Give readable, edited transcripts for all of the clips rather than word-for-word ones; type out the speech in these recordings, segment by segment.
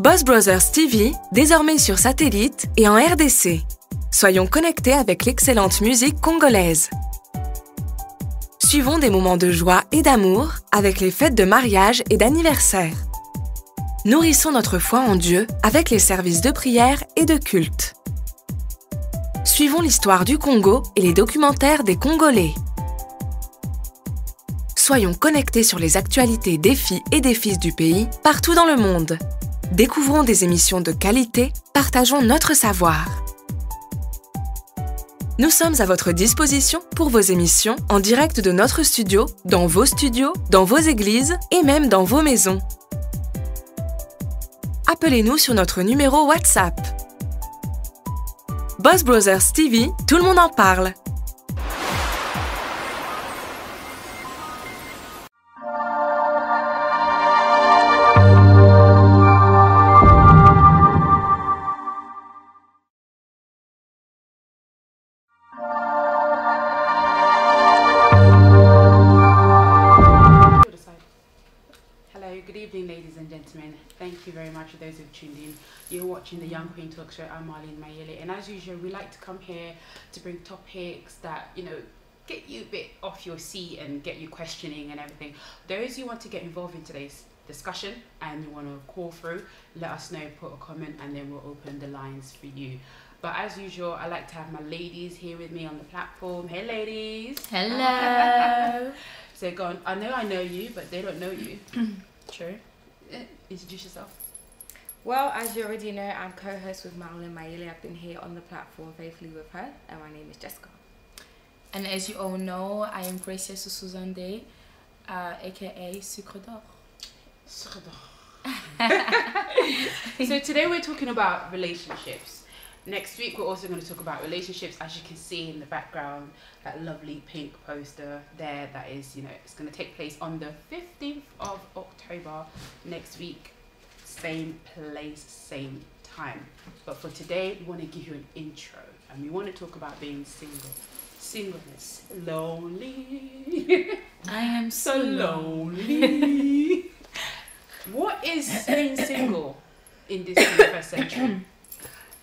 Boss Brothers TV, désormais sur satellite et en RDC. Soyons connectés avec l'excellente musique congolaise. Suivons des moments de joie et d'amour avec les fêtes de mariage et d'anniversaire. Nourrissons notre foi en Dieu avec les services de prière et de culte. Suivons l'histoire du Congo et les documentaires des Congolais. Soyons connectés sur les actualités des filles et des fils du pays partout dans le monde. Découvrons des émissions de qualité, partageons notre savoir. Nous sommes à votre disposition pour vos émissions en direct de notre studio, dans vos églises et même dans vos maisons. Appelez-nous sur notre numéro WhatsApp. Boss Brothers TV, tout le monde en parle. Thank you very much for those who've tuned in. You're watching the Young Queen Talk Show. I'm Marlene Mayele, and as usual, we like to come here to bring topics that, you know, get you a bit off your seat and get you questioning and everything. Those who want to get involved in today's discussion and you want to call through, let us know, put a comment, and then we'll open the lines for you. But as usual, I like to have my ladies here with me on the platform. Hey, ladies. Hello. So go on. I know you, but they don't know you. True. Introduce yourself. Well, as you already know, I'm co-host with Marlon Mayele. I've been here on the platform faithfully with her, and my name is Jessica. And as you all know, I am Gracia Susuzande, aka Sucre d'Or. Sucre d'Or. So today we're talking about relationships. Next week we're also going to talk about relationships. As you can see in the background, that lovely pink poster there, that is, you know, it's going to take place on the 15th of October next week. Same place, same time. But for today, we want to give you an intro, and we want to talk about being single. Singleness. Lonely. I am so lonely. What is being single in this 21st century?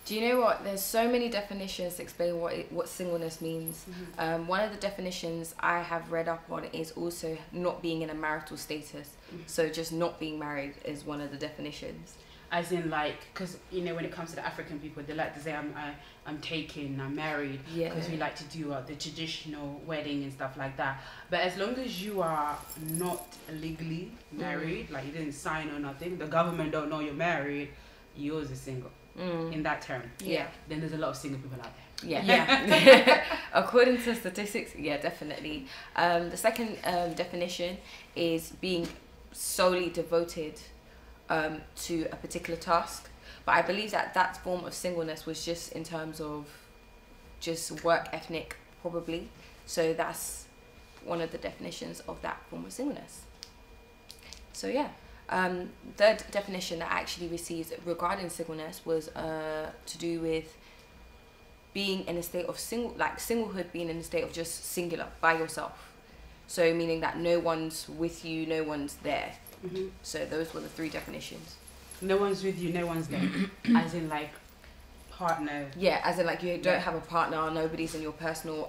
Do you know what? There's so many definitions to explain what singleness means. Mm-hmm. One of the definitions I have read up on is also not being in a marital status. Mm-hmm. So just not being married is one of the definitions. As in, like, because, you know, when it comes to the African people, they like to say I'm taken, I'm married, because we like to do the traditional wedding and stuff like that. But as long as you are not legally married, like you didn't sign or nothing, the government don't know you're married, yours is single. In that term, then there's a lot of single people out there. Yeah. According to statistics, yeah, definitely. The second definition is being solely devoted to a particular task, but I believe that form of singleness was just in terms of just work ethic, probably. So that's one of the definitions of that form of singleness. So yeah. Third definition that I actually received regarding singleness was to do with being in a state of singlehood, being in a state of just singular, by yourself. So meaning that no one's with you, no one's there. Mm-hmm. So those were the three definitions. No one's with you, no one's there. As in, like, partner. Yeah, as in, like, you don't have a partner, nobody's in your personal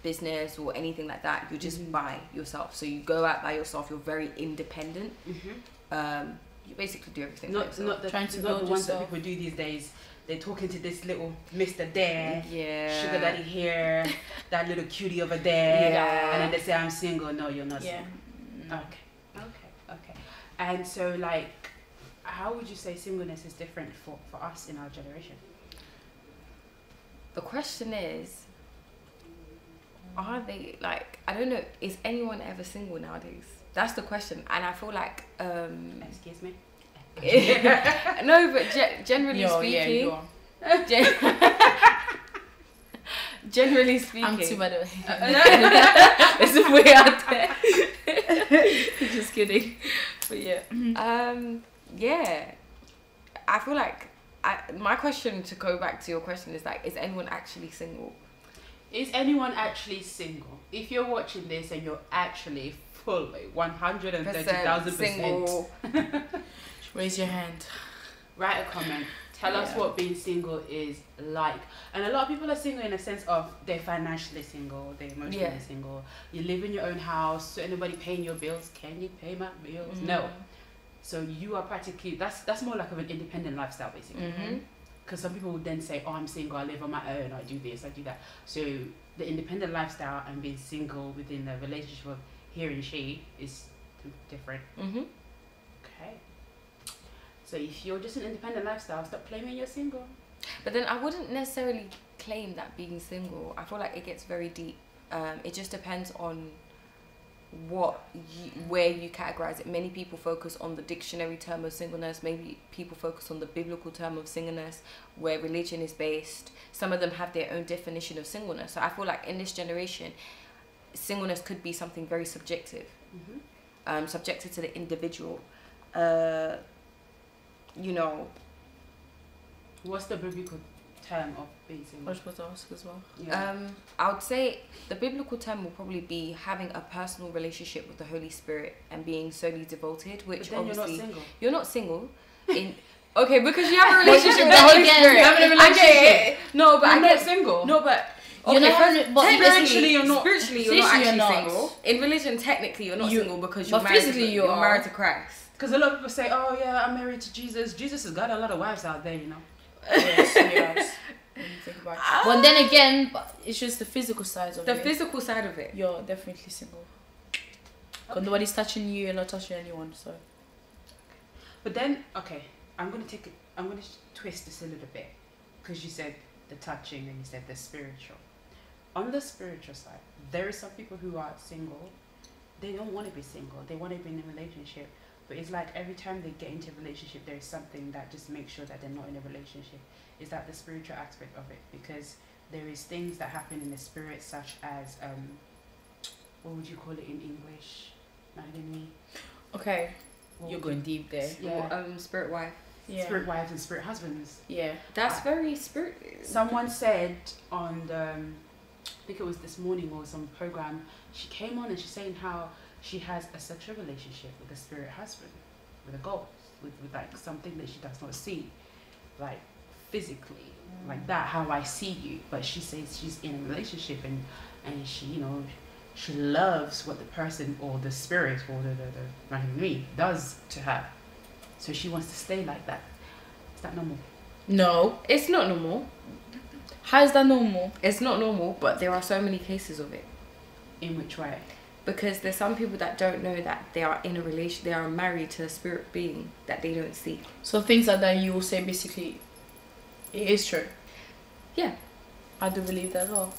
business or anything like that. You're just by yourself. So you go out by yourself, you're very independent. You basically do everything not the ones that people do these days. They're talking to this little Mr. there, sugar daddy here, that little cutie over there, and then they say I'm single. No, you're not single. Okay. And so, like, how would you say singleness is different for us in our generation? The question is, are they, like, I don't know, is anyone ever single nowadays? That's the question. And I feel like excuse me. No, but generally speaking, generally speaking, I'm too, by the way. It's way out there. Just kidding. But yeah. Yeah. I feel like my question, to go back to your question, is like, is anyone actually single? Is anyone actually single? If you're watching this and you're actually fully 130,000% single, Raise your hand. Write a comment. Tell us what being single is like. And a lot of people are single in a sense of they're financially single, they're emotionally single. You live in your own house, so anybody paying your bills? Can you pay my bills? No. So you are practically, that's more like of an independent lifestyle basically. Because some people would then say, oh, I'm single, I live on my own, I do this, I do that. So the independent lifestyle and being single within the relationship of he and she is different. Okay. So if you're just an independent lifestyle, stop claiming you're single. But then I wouldn't necessarily claim that being single. I feel like it gets very deep. It just depends on where you categorize it. Many people focus on the dictionary term of singleness. Maybe people focus on the biblical term of singleness, where religion is based. Some of them have their own definition of singleness. So I feel like in this generation, singleness could be something very subjective, subjected to the individual. You know, what's the biblical term of being single? I was supposed to ask as well. I would say the biblical term will probably be having a personal relationship with the Holy Spirit and being solely devoted, which but then obviously you're not single. in okay, because you have a relationship with the Holy Spirit. Having a relationship. No, but I'm not single. No, but You're not, but spiritually you're not. Spiritually, you're not Physically, actually you're not. single. In religion, technically, you're not single because you're but married. physically You're you married are. to Christ. Because a lot of people say, oh yeah, I'm married to Jesus. Jesus has got a lot of wives out there, you know. Yes, yes. When you think about it. But then again, it's just the physical side of The it. physical side of it. You're definitely single. Because nobody's touching you, you're not touching anyone, so. But then, okay, I'm gonna twist this a little bit, because you said the touching and you said the spiritual. On the spiritual side, there are some people who are single. They don't want to be single. They want to be in a relationship. But it's like every time they get into a relationship, there is something that just makes sure that they're not in a relationship. Is that the spiritual aspect of it? Because there is things that happen in the spirit, such as what would you call it in English? Okay, you're going deep there. Yeah. Spirit wife. Yeah. Spirit wives and spirit husbands. Yeah. That's very spirit. Someone said on the, I think it was this morning or some program, she came on and she's saying how she has a sexual relationship with a spirit husband, with a ghost, with like something that she does not see, like physically, like that, how I see you. But she says she's in a relationship and she, you know, she loves what the person or the spirit or the me does to her. So she wants to stay like that. Is that normal? No. It's not normal. How is that normal? It's not normal, but there are so many cases of it. In which way? Because there's some people that don't know that they are in a relation, they are married to a spirit being that they don't see. So things like that, you will say basically, it is true. Yeah. I do believe that as well.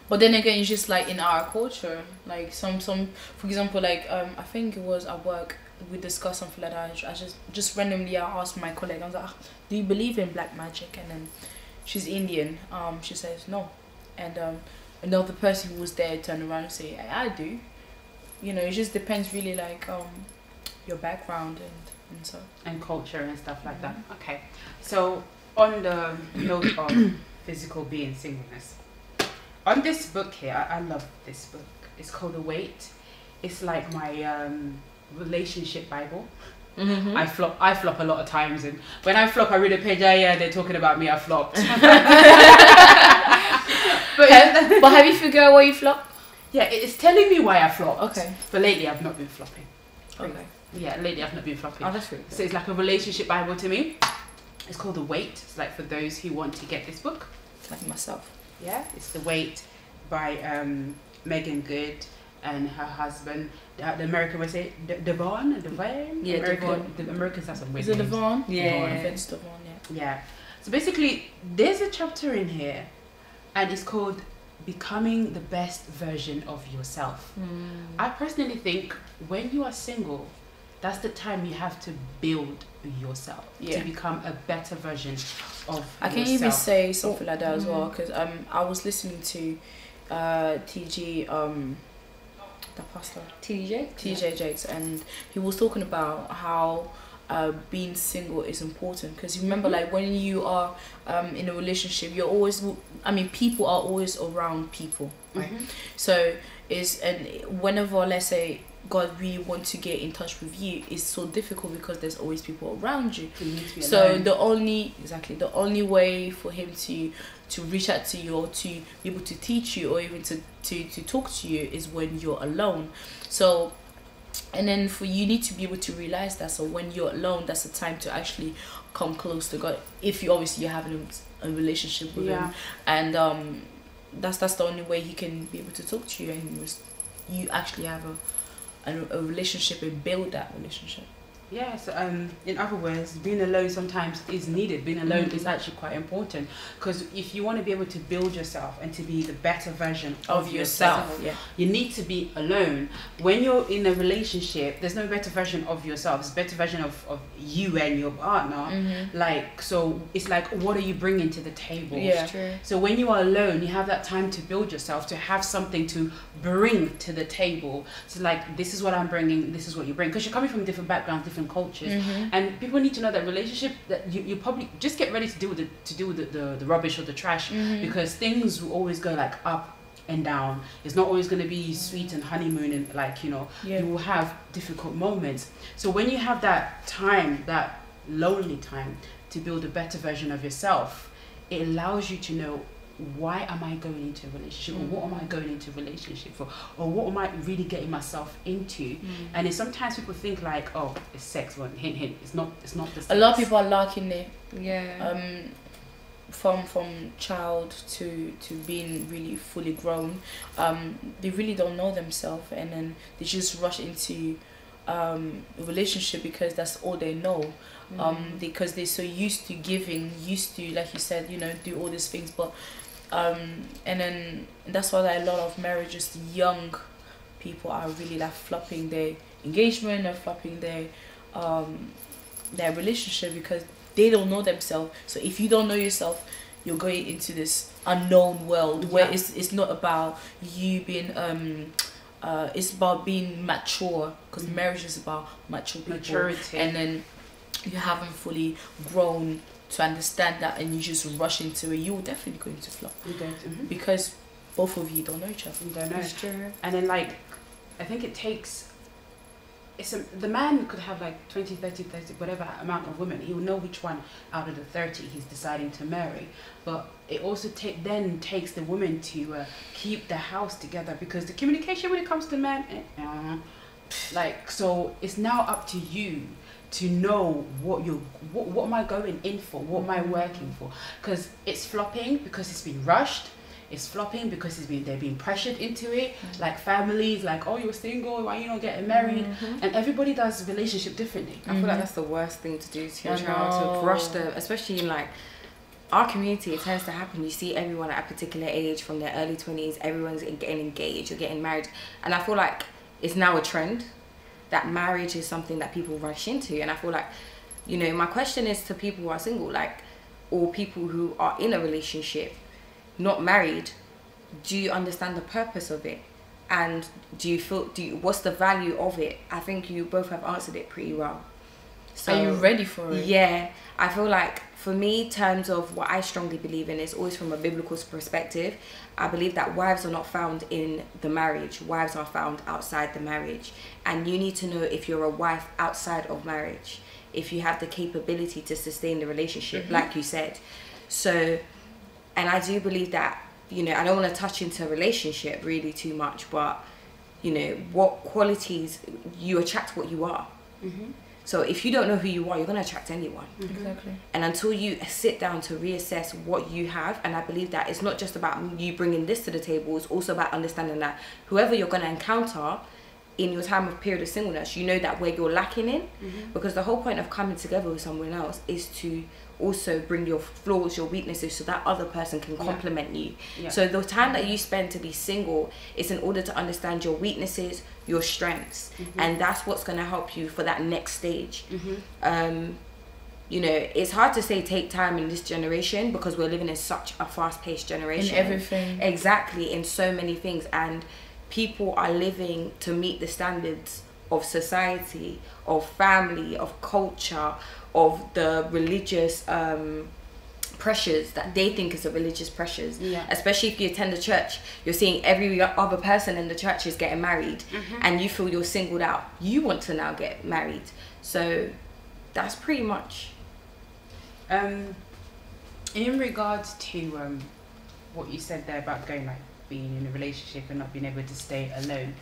But then again, it's just like in our culture, like some for example, like I think it was at work, we discussed something like that. I just randomly I asked my colleague, I was like, do you believe in black magic? And then she's Indian. She says no, and another person who was there turned around and say, I do. You know, it just depends really, like your background and so. And culture and stuff like that. Okay, so on the note of physical being singleness, on this book here, I love this book. It's called The Weight. It's like my relationship Bible. I flop a lot of times, and when I flop I read a page, they're talking about me, I flopped. but have you figured out why you flop? Yeah, it's telling me why I flopped. Okay. But lately I've not been flopping. Okay. Yeah, lately I've not been flopping. Oh, that's really So it's like a relationship Bible to me. It's called The Weight. It's like for those who want to get this book. Like myself. Yeah, it's The Weight by Megan Good and her husband. The American would say Devon. Yeah, Devon. The Americans have some weird Is it names. Devon? Yeah. I think it's Devon, yeah. Yeah. So basically, there's a chapter in here, and it's called Becoming the Best Version of Yourself. I personally think when you are single, that's the time you have to build yourself to become a better version of I can yourself. even say something like that as well, because I was listening to TG the pastor TJ Jakes, and he was talking about how being single is important, because you remember like when you are in a relationship, you're always, I mean, people are always around people, right? So and whenever, let's say, God really wants to get in touch with you, it's so difficult because there's always people around you. You need to be So alone. the only way for him to reach out to you, or to be able to teach you, or even to talk to you, is when you're alone. So, and then you need to be able to realize that. So when you're alone, that's the time to actually come close to God, if you're having a relationship with him. And that's the only way he can be able to talk to you, and you actually have a relationship and build that relationship. Yes, in other words, being alone sometimes is needed. Being alone is actually quite important, because if you want to be able to build yourself and to be the better version of yourself, you need to be alone. When you're in a relationship, there's no better version of yourself. It's a better version of you and your partner. Like, so it's like, what are you bringing to the table? Yeah. True. So when you are alone, you have that time to build yourself, to have something to bring to the table. So like, this is what I'm bringing, this is what you bring, because you're coming from different backgrounds, different cultures, and people need to know that relationship, that you probably just get ready to deal with the rubbish or the trash, because things will always go like up and down. It's not always going to be sweet and honeymoon, and like, you know, you will have difficult moments. So when you have that time, that lonely time, to build a better version of yourself, it allows you to know, why am I going into a relationship, or what am I going into a relationship for, or what am I really getting myself into? And it's sometimes people think like, oh, it's sex. Well, hint hint, it's not the sex. A lot of people are lacking it. Yeah. From child to being really fully grown, they really don't know themselves, and then they just rush into a relationship because that's all they know. Because they're so used to giving, used to, like you said, you know, do all these things, but and then that's why a lot of marriages, young people are really like flopping their engagement, or flopping their relationship, because they don't know themselves. So if you don't know yourself, you're going into this unknown world where it's not about you being it's about being mature, because marriage is about mature people. Maturity. And then you haven't fully grown to understand that, and you just rush into it, you're definitely going to flop. Because both of you don't know each other. You don't know. That's true. And then like, I think it takes, the man could have like 20, 30, whatever amount of women. He will know which one out of the 30 he's deciding to marry. But it also then takes the woman to keep the house together, because the communication when it comes to men, like, so it's now up to you to know what am I going in for, what am I working for, because it's flopping because it's been rushed. It's flopping because they're being pressured into it. Like families, like, oh, you're single, why are you not getting married? And everybody does relationship differently. I feel like that's the worst thing to do to your child, to rush them, especially in like our community. It tends to happen. You see everyone at a particular age, from their early 20s, everyone's getting engaged or getting married, and I feel like it's now a trend that marriage is something that people rush into. And I feel like, you know, my question is to people who are single, like, or people who are in a relationship, not married, do you understand the purpose of it? And what's the value of it? I think you both have answered it pretty well. So, are you ready for it? Yeah, I feel like for me, in terms of what I strongly believe in, is always from a biblical perspective. I believe that wives are not found in the marriage. Wives are found outside the marriage. And you need to know if you're a wife outside of marriage, if you have the capability to sustain the relationship, like you said. So, and I do believe that, you know, I don't want to touch into a relationship really too much, but, you know, what qualities, you attract what you are. So if you don't know who you are, you're going to attract anyone. Exactly. And until you sit down to reassess what you have, and I believe that it's not just about you bringing this to the table, it's also about understanding that whoever you're going to encounter in your time of period of singleness, you know that where you're lacking in, because the whole point of coming together with someone else is to also bring your flaws, your weaknesses, so that other person can complement you. So the time that you spend to be single is in order to understand your weaknesses, your strengths, and that's what's going to help you for that next stage. You know, it's hard to say take time in this generation, because we're living in such a fast-paced generation. In everything. Exactly, in so many things, and people are living to meet the standards of society, of family, of culture, of the religious pressures that they think is a religious pressures. Yeah. Especially if you attend the church, you're seeing every other person in the church is getting married, and you feel you're singled out. You want to now get married, so that's pretty much. In regards to what you said there about going like being in a relationship and not being able to stay alone,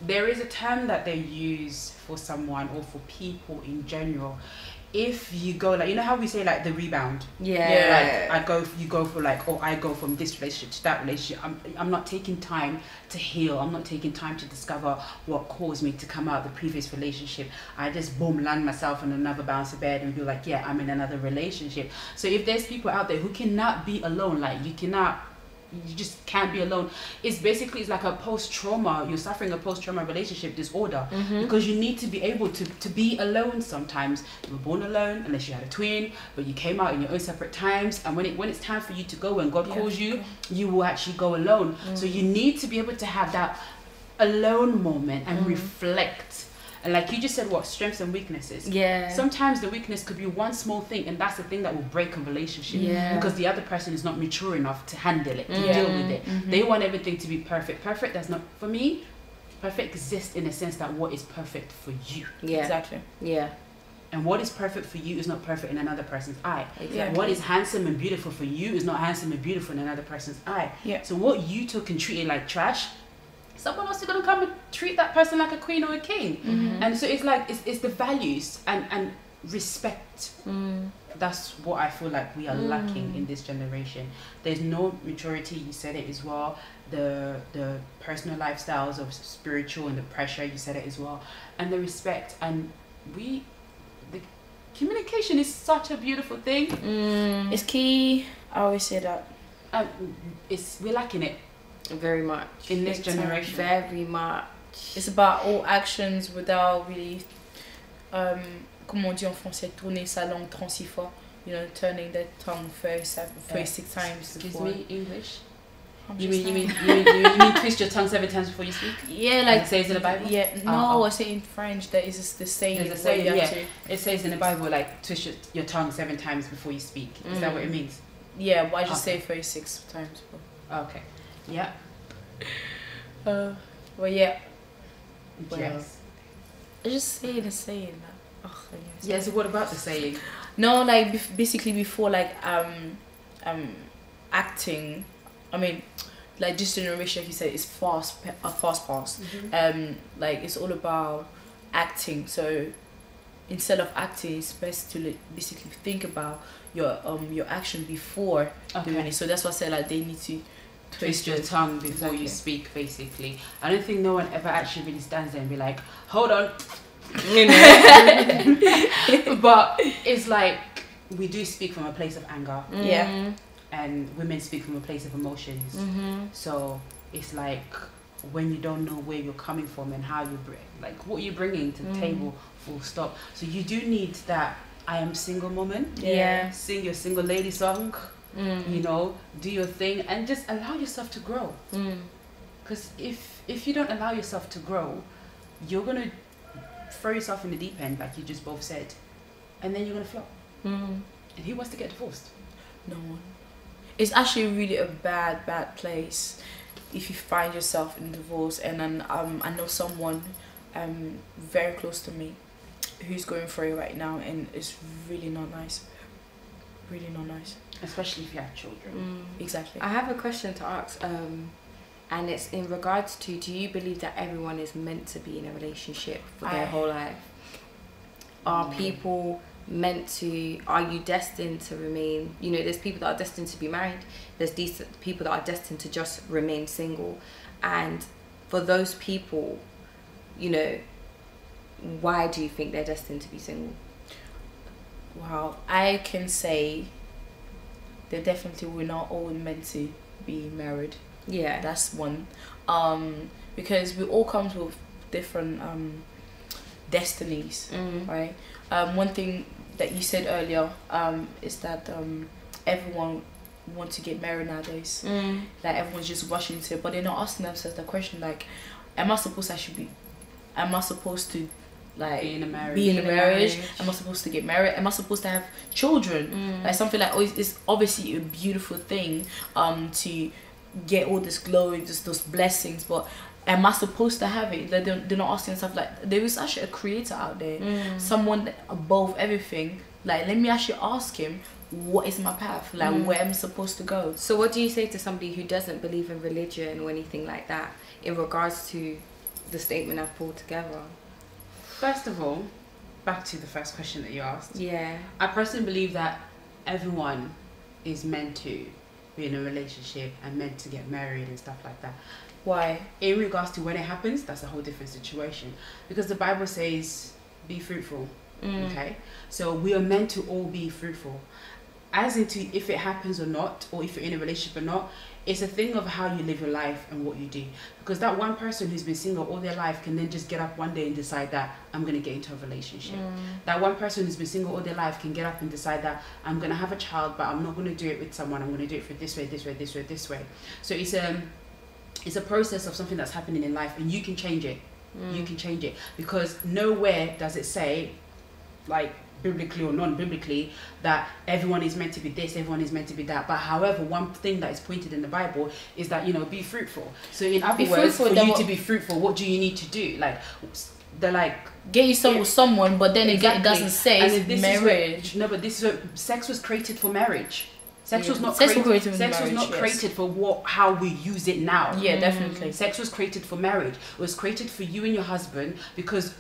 there is a term that they use for someone or for people in general. If you go like, you know how we say like the rebound, like you go for like, or I go from this relationship to that relationship. I'm not taking time to heal. I'm not taking time to discover what caused me to come out of the previous relationship. I just boom, land myself in another bouncy bed and be like, yeah, I'm in another relationship. So if there's people out there who cannot be alone, like you just can't be alone. It's like a post-trauma. You're suffering a post-trauma relationship disorder, because you need to be able to be alone sometimes. You were born alone, unless you had a twin, but you came out in your own separate times. And when it's time for you to go, when God calls you, you will actually go alone. So you need to be able to have that alone moment and reflect. And like you just said, what strengths and weaknesses. Yeah. Sometimes the weakness could be one small thing, and that's the thing that will break a relationship. Yeah. Because the other person is not mature enough to handle it, to deal with it. They want everything to be perfect. Perfect, that's not for me. Perfect exists in the sense that what is perfect for you. Yeah. Exactly. Yeah. And what is perfect for you is not perfect in another person's eye. Exactly. What is handsome and beautiful for you is not handsome and beautiful in another person's eye. Yeah. So what you took and treated like trash, someone else is going to come and treat that person like a queen or a king. And so it's like it's the values and respect. That's what I feel like we are lacking in this generation. There's no maturity. You said it as well. The personal lifestyles of spiritual and the pressure, you said it as well, and the respect. And the communication is such a beautiful thing. It's key. I always say that. We're lacking it Very much. in this generation. Very much. It's about all actions without really, comment on dit en français, tourner sa langue 36 fois. You know, turning the tongue 36 times. Excuse before. me, English. I'm You just mean saying. twist your tongue 7 times before you speak? Yeah, Like like it says in the Bible? Yeah, no, Oh. I say in French that is the same. There's a where saying, you have yeah. to- It says in the Bible, like, twist your tongue 7 times before you speak. Is that what it means? Yeah, but I just Okay. say 36 times. Okay. Yeah. Well, yeah. Well, Yes. I just saying that. Oh, Yeah, so what about the saying? No, like basically before like acting, I mean, like this generation, like you said, is fast paced. Like it's all about acting. So instead of acting, it's best to like, basically think about your action before doing it. So that's why I said like they need to Twist your tongue before you speak, basically. I don't think no one ever actually really stands there and be like, hold on. You know? But it's like, we do speak from a place of anger. Yeah. And women speak from a place of emotions. So it's like, when you don't know where you're coming from and how you bring, like what you're bringing to the table, full stop. So you do need that I am single moment. Yeah. Sing your single lady song. You know, do your thing and just allow yourself to grow. Because if you don't allow yourself to grow, you're gonna throw yourself in the deep end, like you just both said, and then you're gonna flop. And who wants to get divorced? No one. It's actually really a bad place if you find yourself in divorce. And then I know someone very close to me who's going through it right now, and it's really not nice. Really not nice. Especially if you have children. Exactly. I have a question to ask, and it's in regards to, do you believe that everyone is meant to be in a relationship for their whole life? Are people meant to, are you destined to remain, you know, there's people that are destined to be married, there's these people that are destined to just remain single, and for those people, you know, why do you think they're destined to be single? Wow, I can say they definitely were not all meant to be married. Yeah. That's one. Because we all come with different destinies, right? One thing that you said earlier is that everyone wants to get married nowadays. Like everyone's just rushing to it, but they're not asking themselves the question like, am I supposed to like Be in a marriage. be in a Be in a marriage? marriage. Am I supposed to get married? Am I supposed to have children? Like something like, oh, it's obviously a beautiful thing to get all this glory, just those blessings, but am I supposed to have it? Like, they're not asking stuff like, there is actually a creator out there, someone above everything. Like, let me actually ask him, what is my path? Like, where am I supposed to go? So what do you say to somebody who doesn't believe in religion or anything like that in regards to the statement I've pulled together? First of all, back to the first question that you asked. Yeah. I personally believe that everyone is meant to be in a relationship and meant to get married and stuff like that. Why? In regards to when it happens, that's a whole different situation. Because the Bible says, be fruitful. Okay? So we are meant to all be fruitful. As into if it happens or not, or if you're in a relationship or not, it's a thing of how you live your life and what you do. Because that one person who's been single all their life can then just get up one day and decide that I'm going to get into a relationship. That one person who's been single all their life can get up and decide that I'm going to have a child, but I'm not going to do it with someone. I'm going to do it for this way, this way, this way, this way. So it's a process of something that's happening in life, and you can change it. You can change it, because nowhere does it say, like biblically or non-biblically, that everyone is meant to be this, everyone is meant to be that. But however, one thing that is pointed in the Bible is that, you know, be fruitful. So in other words, for you to be fruitful, what do you need to do? Like, they're like, get yourself with someone, but then again, it doesn't say and marriage. No, but this is what, sex was created for marriage. Sex was not Sex created. was Sex was marriage, not yes. created for how we use it now. Yeah, definitely. Sex was created for marriage. It was created for you and your husband, because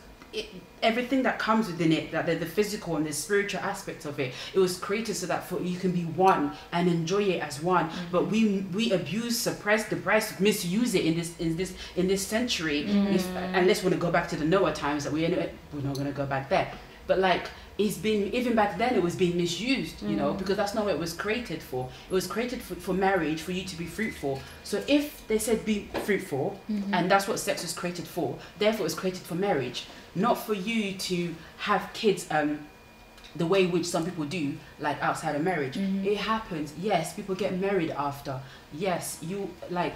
everything that comes within it, that the physical and the spiritual aspect of it, it was created so that you can be one and enjoy it as one. But we abuse, suppress, depress, misuse it in this century. Unless we want to go back to the Noah times, that we're not going to go back there. But like, it's been, even back then, it was being misused, you know, because that's not what it was created for. It was created for marriage, for you to be fruitful. So if they said be fruitful, and that's what sex was created for, therefore it was created for marriage, not for you to have kids the way which some people do, like outside of marriage. It happens. Yes, people get married after. Yes, you like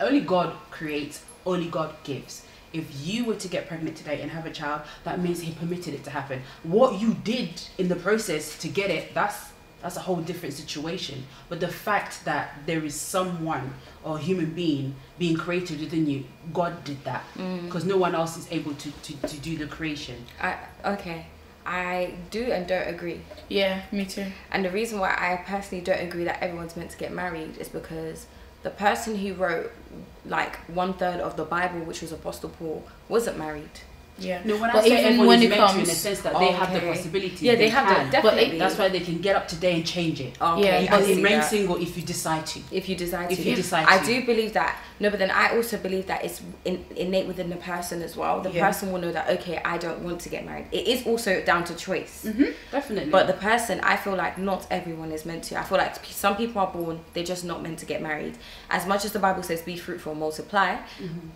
only God creates, only God gives. If you were to get pregnant today and have a child, that means he permitted it to happen. What you did in the process to get it, that's a whole different situation. But the fact that there is someone or human being being created within you, God did that. Because no one else is able to do the creation. I do and don't agree. Yeah, me too. And the reason why I personally don't agree that everyone's meant to get married is because the person who wrote like 1/3 of the Bible, which was Apostle Paul, wasn't married. Yeah. No, when But I say even everyone when is it meant to, in comes- the sense that they have the Okay. possibility. Yeah, they have can. that, definitely. That's why they can get up today and change it. Okay, Yeah, You I can see remain that. single if you decide to. If you decide If to. you decide I to. do believe that. No, but then I also believe that it's innate within the person as well. The Yeah. person will know that, okay, I don't want to get married. It is also down to choice. Definitely. But the person, I feel like not everyone is meant to. I feel like some people are born, they're just not meant to get married. As much as the Bible says, be fruitful, multiply.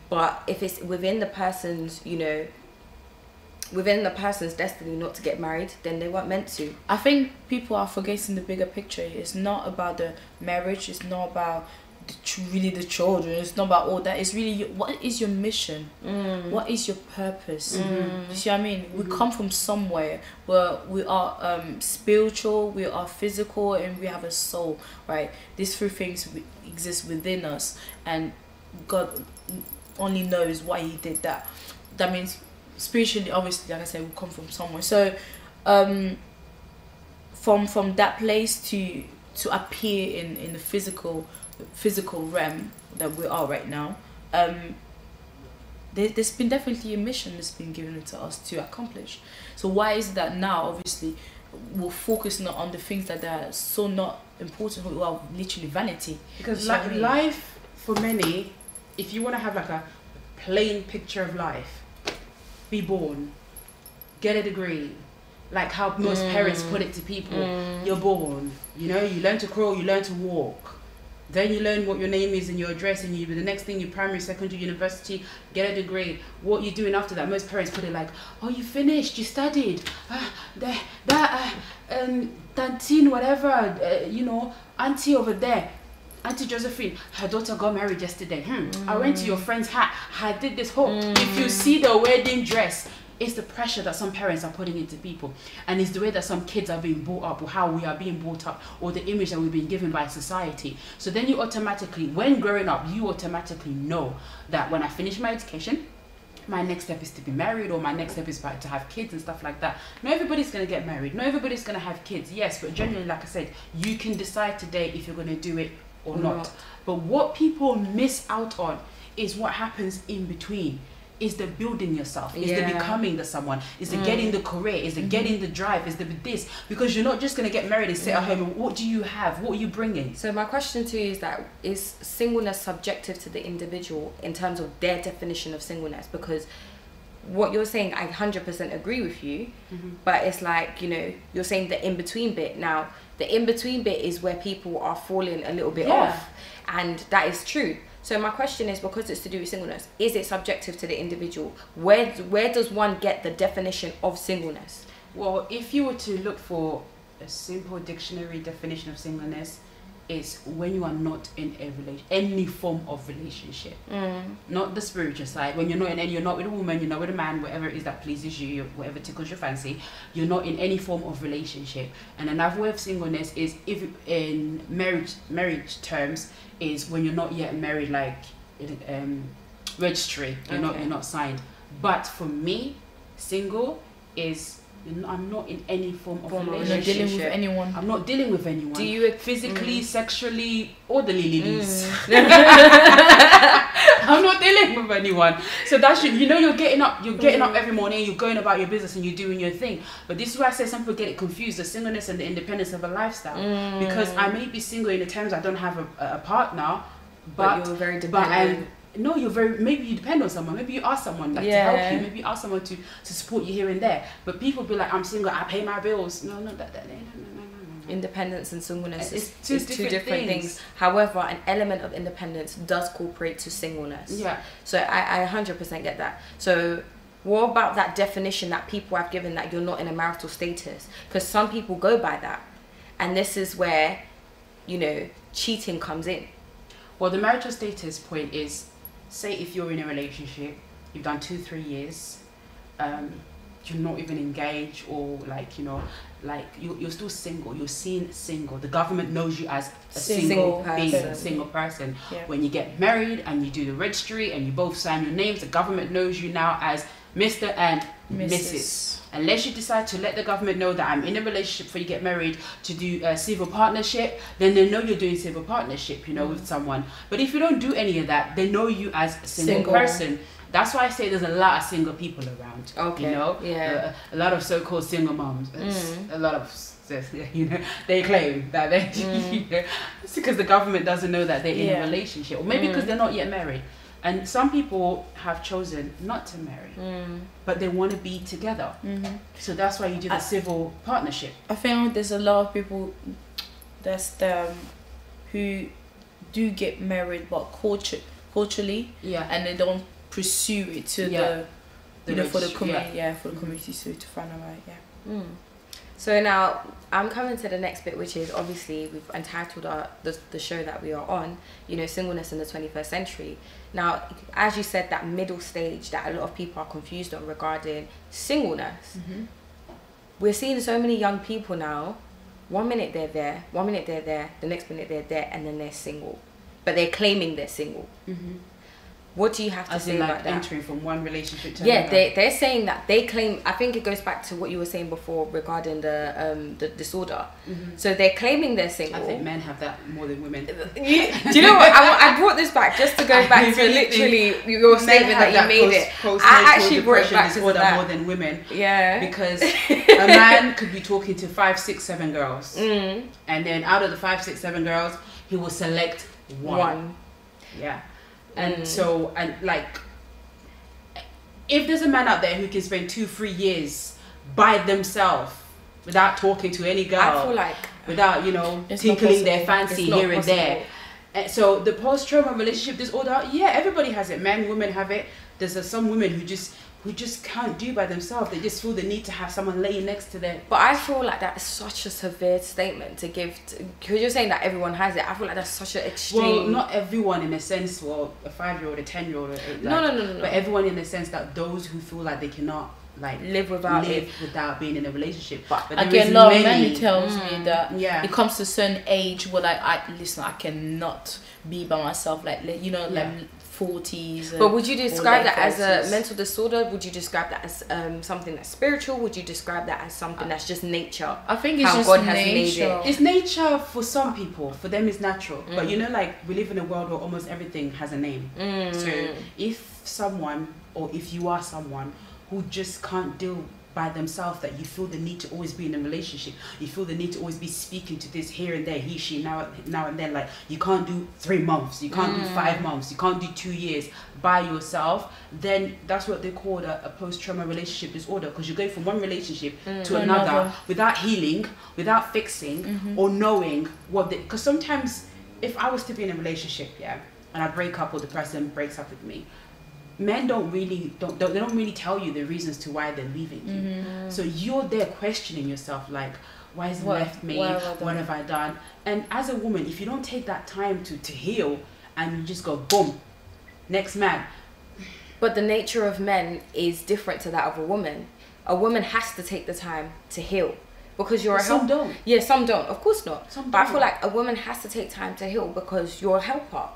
But if it's within the person's, you know, within the person's destiny not to get married, then they weren't meant to. I think people are forgetting the bigger picture. It's not about the marriage. It's not about really the children. It's not about all that. It's really what is your mission? What is your purpose? You see what I mean? We come from somewhere where we are spiritual, we are physical, and we have a soul, right? These three things exist within us, and God only knows why he did that. That means spiritually, obviously, like I said, we come from somewhere. So from that place to appear in the physical realm that we are right now, there's been definitely a mission that's been given to us to accomplish. So why is it that now, obviously, we're focusing on the things that are so not important, who are literally vanity? because You see what I mean? life, for many, if you want to have like a plain picture of life, be born, get a degree, like how most parents put it to people. You're born, you know, you learn to crawl, you learn to walk, then you learn what your name is and your address, and the next thing, you primary, secondary, university, get a degree. What you're doing after that, most parents put it like, oh, you finished, you studied, Tantine, whatever, you know, auntie over there, Auntie Josephine, her daughter got married yesterday. I went to your friend's hat. I did this whole. If you see the wedding dress, It's the pressure that some parents are putting into people, and it's the way that some kids are being brought up, or how we are being brought up, or the image that we've been given by society. So then you automatically, when growing up, you automatically know that when I finish my education, my next step is to be married, or my next step is to have kids and stuff like that. Not everybody's going to get married. Not everybody's going to have kids. Yes, but generally, like I said, you can decide today if you're going to do it or not. But what people miss out on is what happens in between. Is the building yourself, is the becoming the someone, is the getting the career, is the getting the drive, is the this, because you're not just going to get married and sit at home and what do you have, what are you bringing? So my question to you is that, is singleness subjective to the individual in terms of their definition of singleness? Because what you're saying, I 100% agree with you, but it's like, you know, you're saying the in-between bit. Now the in-between bit is where people are falling a little bit off, and that is true. So my question is, because it's to do with singleness, is it subjective to the individual? Where does one get the definition of singleness? Well, if you were to look for a simple dictionary definition of singleness, it's when you are not in any form of relationship, not the spiritual side. When you're not in any, you're not with a woman, you're not with a man, whatever it is that pleases you, whatever tickles your fancy, you're not in any form of relationship. And another way of singleness is, if in marriage terms, is when you're not yet married, like registry, you're not signed. But for me, single is, I'm not in any form of relationship. You're not dealing with anyone. I'm not dealing with anyone. Do you physically, sexually, or the lilies? I'm not dealing with anyone. So that's, you know, you're getting up every morning, you're going about your business and you're doing your thing. But this is why I say some people get it confused, the singleness and the independence of a lifestyle. Because I may be single in the terms I don't have a partner, but you're very dependent. No, you're very, maybe you depend on someone, maybe you ask someone like to help you, maybe you ask someone to support you here and there. But people be like, I'm single, I pay my bills. No. Independence and singleness is two different things. However, an element of independence does corporate to singleness. Yeah. So I 100% get that. So what about that definition that people have given, that you're not in a marital status? Because some people go by that. And this is where, you know, cheating comes in. Well, the marital status point is, say if you're in a relationship, you've done 2-3 years, you're not even engaged, or like, you know, like you're still single, you're seen single, the government knows you as a single person. When you get married and you do the registry and you both sign your names, the government knows you now as Mr. and Mrs. Unless you decide to let the government know that I'm in a relationship before you get married, to do a civil partnership, then they know you're doing civil partnership, you know, with someone. But if you don't do any of that, they know you as a single person. That's why I say there's a lot of single people around. Okay. You know, a lot of so-called single moms. A lot of, you know, they claim that they, you know, it's because the government doesn't know that they're in a relationship, or maybe because they're not yet married. And some people have chosen not to marry, but they want to be together. So that's why you do the civil partnership. I think there's a lot of people who do get married, but culturally, and they don't pursue it to the you know, for the community, for the community, so to find out, So now I'm coming to the next bit, which is, obviously we've entitled the show that we are on, you know, singleness in the 21st century. Now, as you said, that middle stage that a lot of people are confused on regarding singleness. We're seeing so many young people now, 1 minute they're there, 1 minute they're there, the next minute they're there, and then they're single. But they're claiming they're single. What do you have to say about that? Entering from one relationship to another. They're saying that they claim. I think it goes back to what you were saying before regarding the disorder. So they're claiming they're single. I think men have that more than women. Do you know what? I brought this back just to go back to literally your statement that you made it. I actually brought it back to that more than women. Yeah. Because a man could be talking to 5, 6, 7 girls, and then out of the 5, 6, 7 girls, he will select one. Yeah. And so, and like, if there's a man out there who can spend 2-3 years by themselves without talking to any girl, I feel like, without, you know, tinkling their fancy here and there. And so the post-trauma relationship disorder, everybody has it. Men, women have it. There's some women who just can't do by themselves. They just feel the need to have someone laying next to them. But I feel like that's such a severe statement to give, because you're saying that everyone has it. I feel like that's such an extreme. Well, not everyone in a sense. Well, a 5-year-old, a 10-year-old, no. But everyone in the sense that those who feel like they cannot like live without it, without being in a relationship. But I there get is a lot of many- men who tells me that Yeah. it comes to a certain age where like I cannot be by myself, like you know, like 40s. but would you describe late that as a 30s. mental disorder? Would you describe that as something that's spiritual? Would you describe that as something that's just nature? I think it's how just God has made nature. it. It's nature for some people. For them, it's natural. But you know, like we live in a world where almost everything has a name. So if someone, or if you are someone who just can't deal by themselves, that you feel the need to always be in a relationship, you feel the need to always be speaking to this here and there, he, she, now and then, like you can't do 3 months, you can't do 5 months, you can't do 2 years by yourself, then that's what they call a post-trauma relationship disorder, because you're going from one relationship to another without healing, without fixing, or knowing what they, because sometimes if I was to be in a relationship, yeah, and I break up or the person breaks up with me, men don't really tell you the reasons to why they're leaving you. So you're there questioning yourself, like, why has he left me? What have I done? And as a woman, if you don't take that time to heal, and you just go boom, next man. But the nature of men is different to that of a woman. A woman has to take the time to heal. Because you're a Some helper. don't. Yeah, some don't. Of course not. Some But I don't. feel like a woman has to take time to heal because you're a helper.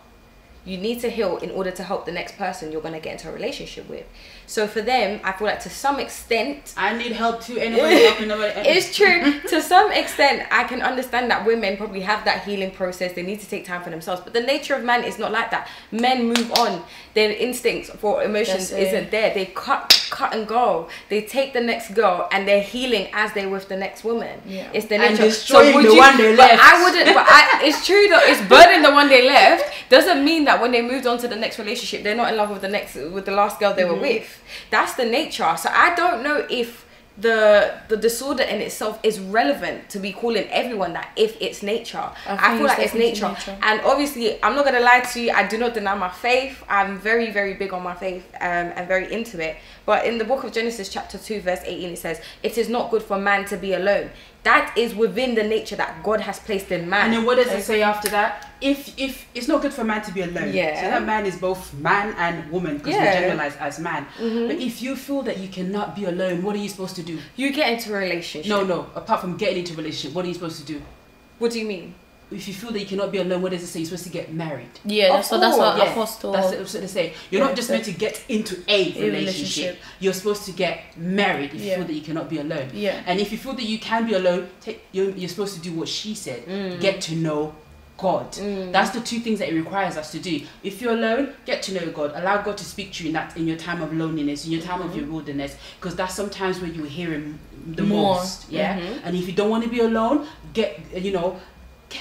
You need to heal in order to help the next person you're going to get into a relationship with. So for them, I feel like to some extent, I need help too. Anybody helping nobody? it's true. To some extent, I can understand that women probably have that healing process. They need to take time for themselves. But the nature of man is not like that. Men move on. Their instincts for emotions isn't there. They cut and go. They take the next girl and they're healing as they're with the next woman. Yeah. It's the And nature. destroying would the one they but left. I wouldn't. But it's true though. It's burning the one they left. Doesn't mean that when they moved on to the next relationship, they're not in love with the last girl they were with. That's the nature. So I don't know if the disorder in itself is relevant to be calling everyone that if it's nature. I feel like it's nature. And obviously, I'm not going to lie to you, I do not deny my faith. I'm very, very big on my faith and very into it. But in the book of Genesis chapter 2 verse 18, it says, it is not good for man to be alone. That is within the nature that God has placed in man. And then what does it say after that? If it's not good for man to be alone. Yeah. So that man is both man and woman, because we generalize as man. But if you feel that you cannot be alone, what are you supposed to do? You get into a relationship. No. Apart from getting into a relationship, what are you supposed to do? What do you mean? If you feel that you cannot be alone, what does it say? You're supposed to get married. Yeah, that's what Yeah, Apostle. that's what they say. You're not just meant to get into a relationship. relationship. You're supposed to get married if you feel that you cannot be alone. Yeah. And if you feel that you can be alone, you're supposed to do what she said. Get to know God. That's the two things that it requires us to do. If you're alone, get to know God. Allow God to speak to you in your time of loneliness, in your time of your wilderness, because that's sometimes where you hear Him the most. Yeah. And if you don't want to be alone, get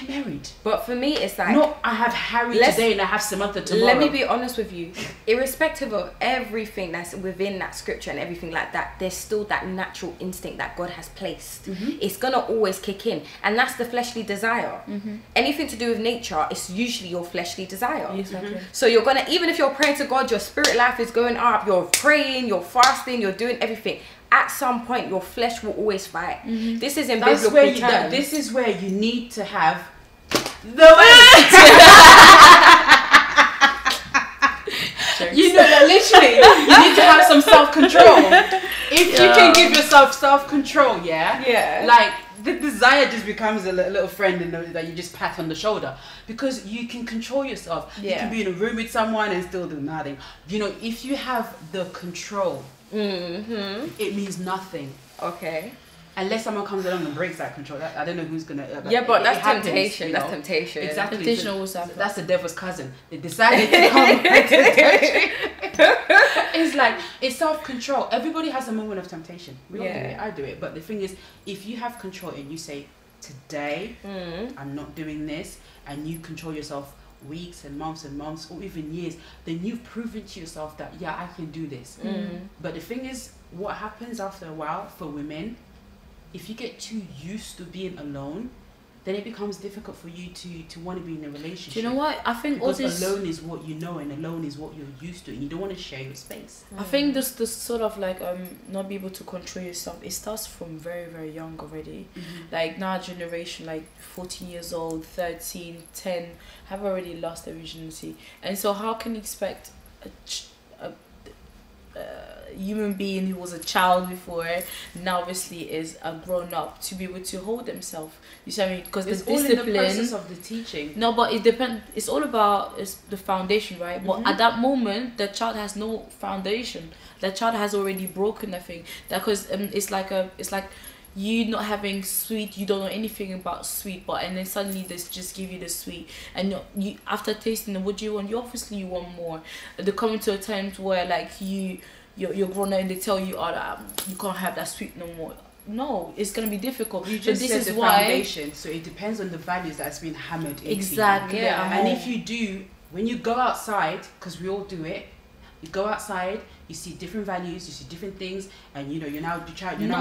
married. But for me, it's like... No, I have Harry today and I have Samantha tomorrow. Let me be honest with you. Irrespective of everything that's within that scripture and everything like that, there's still that natural instinct that God has placed. It's going to always kick in. And that's the fleshly desire. Anything to do with nature, it's usually your fleshly desire. Exactly. So you're going to, even if you're praying to God, your spirit life is going up, you're praying, you're fasting, you're doing everything. At some point, your flesh will always fight. This is in biblical terms. This is where you need to have the you know that literally you need to have some self-control. If you can give yourself self-control, like the desire just becomes a little friend that you just pat on the shoulder, because you can control yourself. You can be in a room with someone and still do nothing. If you have the control, it means nothing. Okay. Unless someone comes along and breaks that control. I don't know who's gonna. But that's happens, temptation. That's temptation. Exactly. Temptation always happens. That's the devil's cousin. They decided to come back to temptation. It's like, it's self-control. Everybody has a moment of temptation. We all do it. I do it. But the thing is, if you have control and you say, today, I'm not doing this, and you control yourself weeks and months or even years, then you've proven to yourself that I can do this. But the thing is, what happens after a while for women, if you get too used to being alone, then it becomes difficult for you to want to be in a relationship. Do you know what? I think because all this, alone is what you know, and alone is what you're used to, and you don't want to share your space. I think this sort of like not be able to control yourself, it starts from very, very young already. Like now generation, like 14 years old, 13, 10 have already lost their virginity, and so how can you expect human being who was a child before now obviously is a grown up to be able to hold themselves. You see what I mean? Because the It's all in discipline. the process of the teaching. No, but it depends. It's all about it's the foundation, right? But at that moment, the child has no foundation. The child has already broken the thing. That because it's like you not having sweet. You don't know anything about sweet, and then suddenly they just give you the sweet, and you after tasting it, what do you want? You obviously you want more. They're coming to a time where like you're grown up and they tell you, you can't have that sweet no more. No, it's gonna be difficult. You just this said is the why foundation, so it depends on the values that's been hammered into exactly. you. Yeah. And if you do, when you go outside, because we all do it, you go outside, you see different values, you see different things, and you know you're now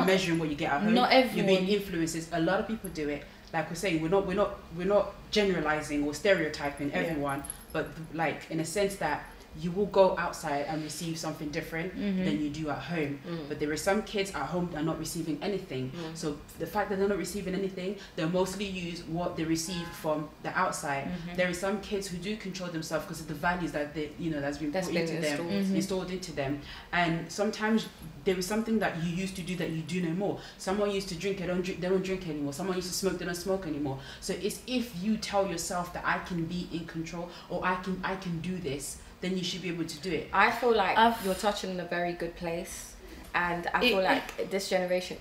measuring what you get at home. Not everyone. You're being influences. A lot of people do it. Like we're saying, we're not generalizing or stereotyping everyone, but like in a sense that you will go outside and receive something different than you do at home. But there are some kids at home that are not receiving anything. So the fact that they're not receiving anything, they'll mostly use what they receive from the outside. There are some kids who do control themselves because of the values that that's been put into them, installed into them. And sometimes there is something that you used to do that you do no more. Someone used to drink, they don't drink anymore. Someone used to smoke, they don't smoke anymore. So it's if you tell yourself that I can be in control or I can do this, then you should be able to do it. I feel like you're touching on a very good place, and I feel like this generation.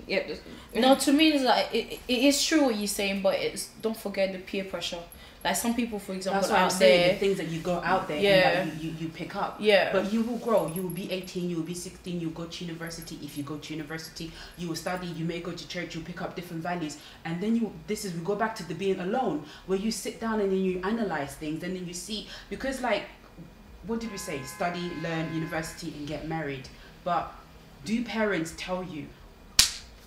No, to me, it's like it is true what you're saying, but don't forget the peer pressure. Like some people, for example, that's what I'm out saying. there, The things that you go out there and that you pick up. Yeah. But you will grow. You will be 18. You will be 16. You will go to university. If you go to university, you will study. You may go to church. You pick up different values, and then we go back to the being alone, where you sit down and then you analyze things, and then you see, because like, what did we say? Study, learn, university, and get married. But do parents tell you,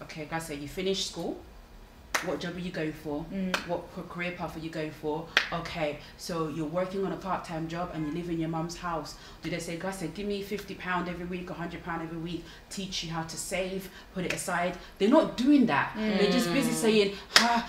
okay, guys, say you finish school, what job are you going for? What career path are you going for? Okay, so you're working on a part-time job and you live in your mum's house. Do they say, guys, give me £50 every week, £100 every week, teach you how to save, put it aside? They're not doing that. They're just busy saying,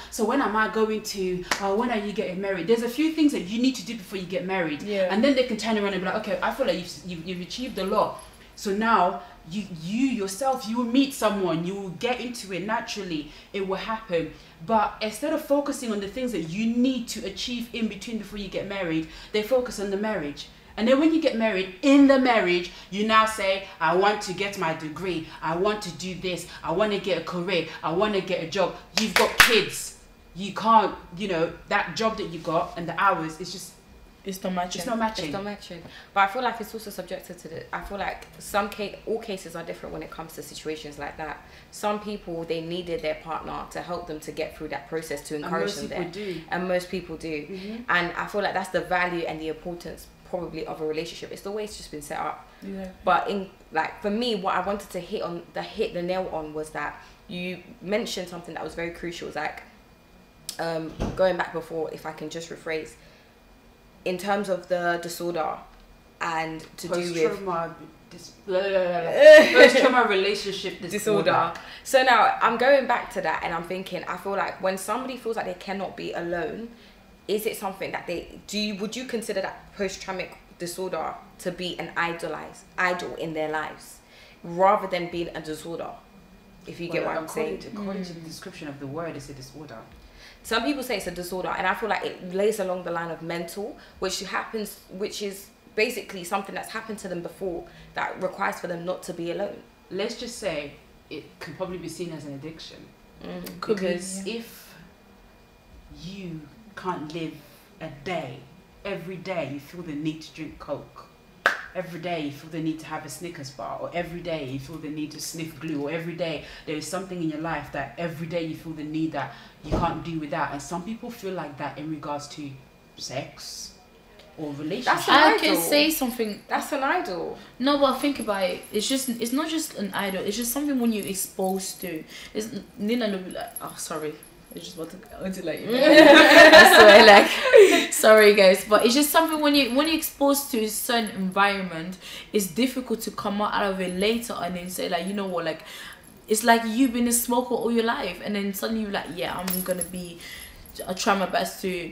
so when am I going to, when are you getting married? There's a few things that you need to do before you get married. And then they can turn around and be like, okay, I feel like you've achieved a lot. So now you yourself, you will meet someone, you will get into it naturally, it will happen. But instead of focusing on the things that you need to achieve in between before you get married, they focus on the marriage. And then when you get married, in the marriage, you now say, I want to get my degree, I want to do this, I want to get a career, I want to get a job. You've got kids. You can't, that job that you got and the hours, it's not matching. It's not matching. But I feel like it's also subjected to I feel like all cases are different when it comes to situations like that. Some people, they needed their partner to help them to get through that process, to encourage them there. And most people do. And I feel like that's the value and the importance probably of a relationship. It's the way it's just been set up. But for me, what I wanted to hit the nail on was that you mentioned something that was very crucial. It was like going back before, if I can just rephrase, in terms of the disorder and to do with post-trauma relationship disorder. So now I'm going back to that and I'm thinking, I feel like when somebody feels like they cannot be alone, is it something that would you consider that post-traumatic disorder to be an idol in their lives rather than being a disorder? If you get what I'm saying. According to the description of the word, it's a disorder. Some people say it's a disorder, and I feel like it lays along the line of mental, which is basically something that's happened to them before that requires for them not to be alone. Let's just say it could probably be seen as an addiction. Because if you can't live a day, every day you feel the need to drink Coke, every day you feel the need to have a Snickers bar, or every day you feel the need to sniff glue, or every day there is something in your life that every day you feel the need that you can't do without. And some people feel like that in regards to sex or relationships. I can say something. That's an idol. No, but think about it. It's not just an idol. It's just something when you're exposed to. It's Nina will be like, oh, sorry. I just want to like, I swear, like, sorry guys, but it's just something when you're exposed to a certain environment, it's difficult to come out of it later and then say like, you know what, like, it's like you've been a smoker all your life, and then suddenly you're like, yeah, I'm gonna try my best to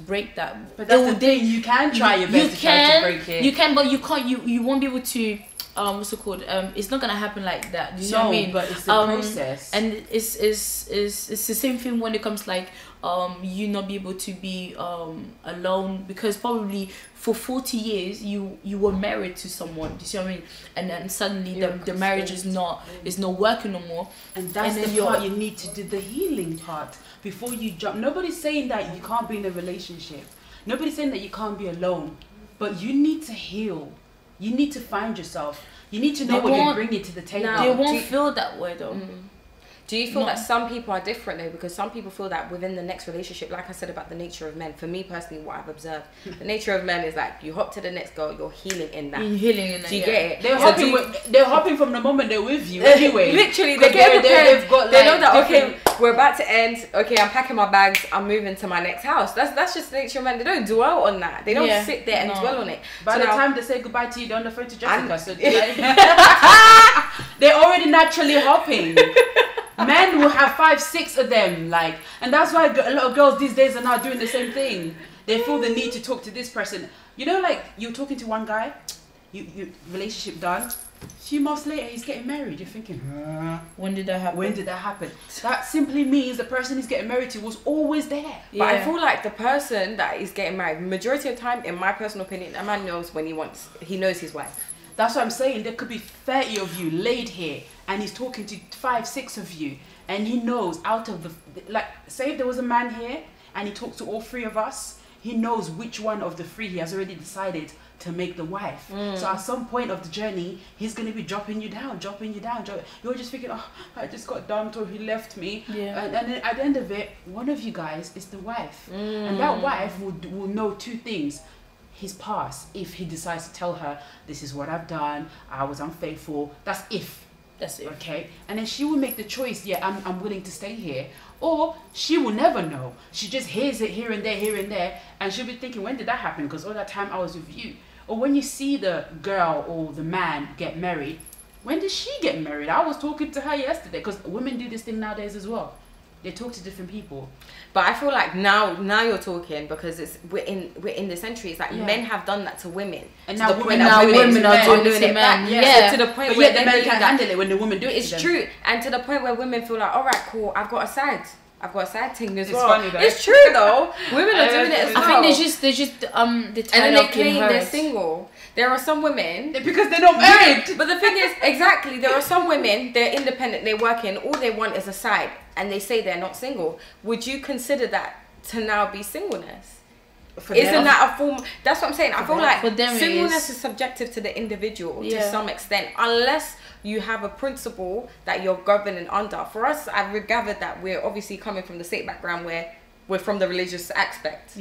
break that. But that's the thing, you can try your best to try to break it. You can, but you can't. You won't be able to what's it called? It's not gonna happen like that. You know what I mean? But it's the process. And it's the same thing when it comes like you not be able to be alone, because probably for 40 years you were married to someone. Do you see what I mean? And then suddenly the marriage is not working no more. And that's the part you need to do, the healing part before you jump. Nobody's saying that you can't be in a relationship. Nobody's saying that you can't be alone. But you need to heal. You need to find yourself. You need to know what you're bringing to the table. They won't feel that way though. Do you feel that some people are different though? Because some people feel that within the next relationship, like I said about the nature of men, for me personally, what I've observed, the nature of men is like you hop to the next girl, you're healing in that. You're healing in that. Do you get it? They're hopping from the moment they're with you anyway. Literally, they get prepared. They know that, different... okay, we're about to end. Okay, I'm packing my bags. I'm moving to my next house. That's just the nature of men. They don't dwell on that. They don't sit there and dwell on it. By the time they say goodbye to you, they're on the phone to Jessica. So they're already naturally hopping. Men will have 5, 6 of them, like, and that's why a lot of girls these days are now doing the same thing. They feel the need to talk to this person. You know, like you're talking to one guy, you relationship done. A few months later, he's getting married. You're thinking, when did that happen? When did that happen? That simply means the person he's getting married to was always there. But I feel like the person that is getting married, majority of the time, in my personal opinion, a man knows when he knows his wife. That's what I'm saying. There could be 30 of you laid here, and he's talking to 5, 6 of you, and he knows out of the, like, say if there was a man here and he talks to all 3 of us, he knows which one of the 3 he has already decided to make the wife. So at some point of the journey, he's going to be dropping you down. You're just thinking, oh, I just got dumped, or he left me. And then at the end of it, one of you guys is the wife. And that wife will know 2 things. His past, if he decides to tell her, this is what I've done, I was unfaithful. That's if. Okay, and then she will make the choice, I'm willing to stay here, or she will never know. She just hears it here and there, and she'll be thinking, when did that happen? Because all that time I was with you. Or when you see the girl or the man get married, when did she get married? I was talking to her yesterday, because women do this thing nowadays as well. They talk to different people. But I feel like now you're talking, because we're in the century. It's like men have done that to women, and to now the women are doing it back. So to the point where the men can't handle it when the woman do it. It's true, and to the point where women feel like, all right, cool, I've got a side thing as well. Funny though. It's true though. Women are doing it as well. I think they just the and then they claim they're single. There are some women because they're not married. But the thing is, exactly, there are some women, they're independent, they're working, all they want is a side, and they say they're not single. Would you consider that to now be singleness? Isn't that a form? That's what I'm saying. I feel like singleness is subjective to the individual to some extent, unless you have a principle that you're governing under. For us, I've gathered that we're obviously coming from the state background where we're from the religious aspect.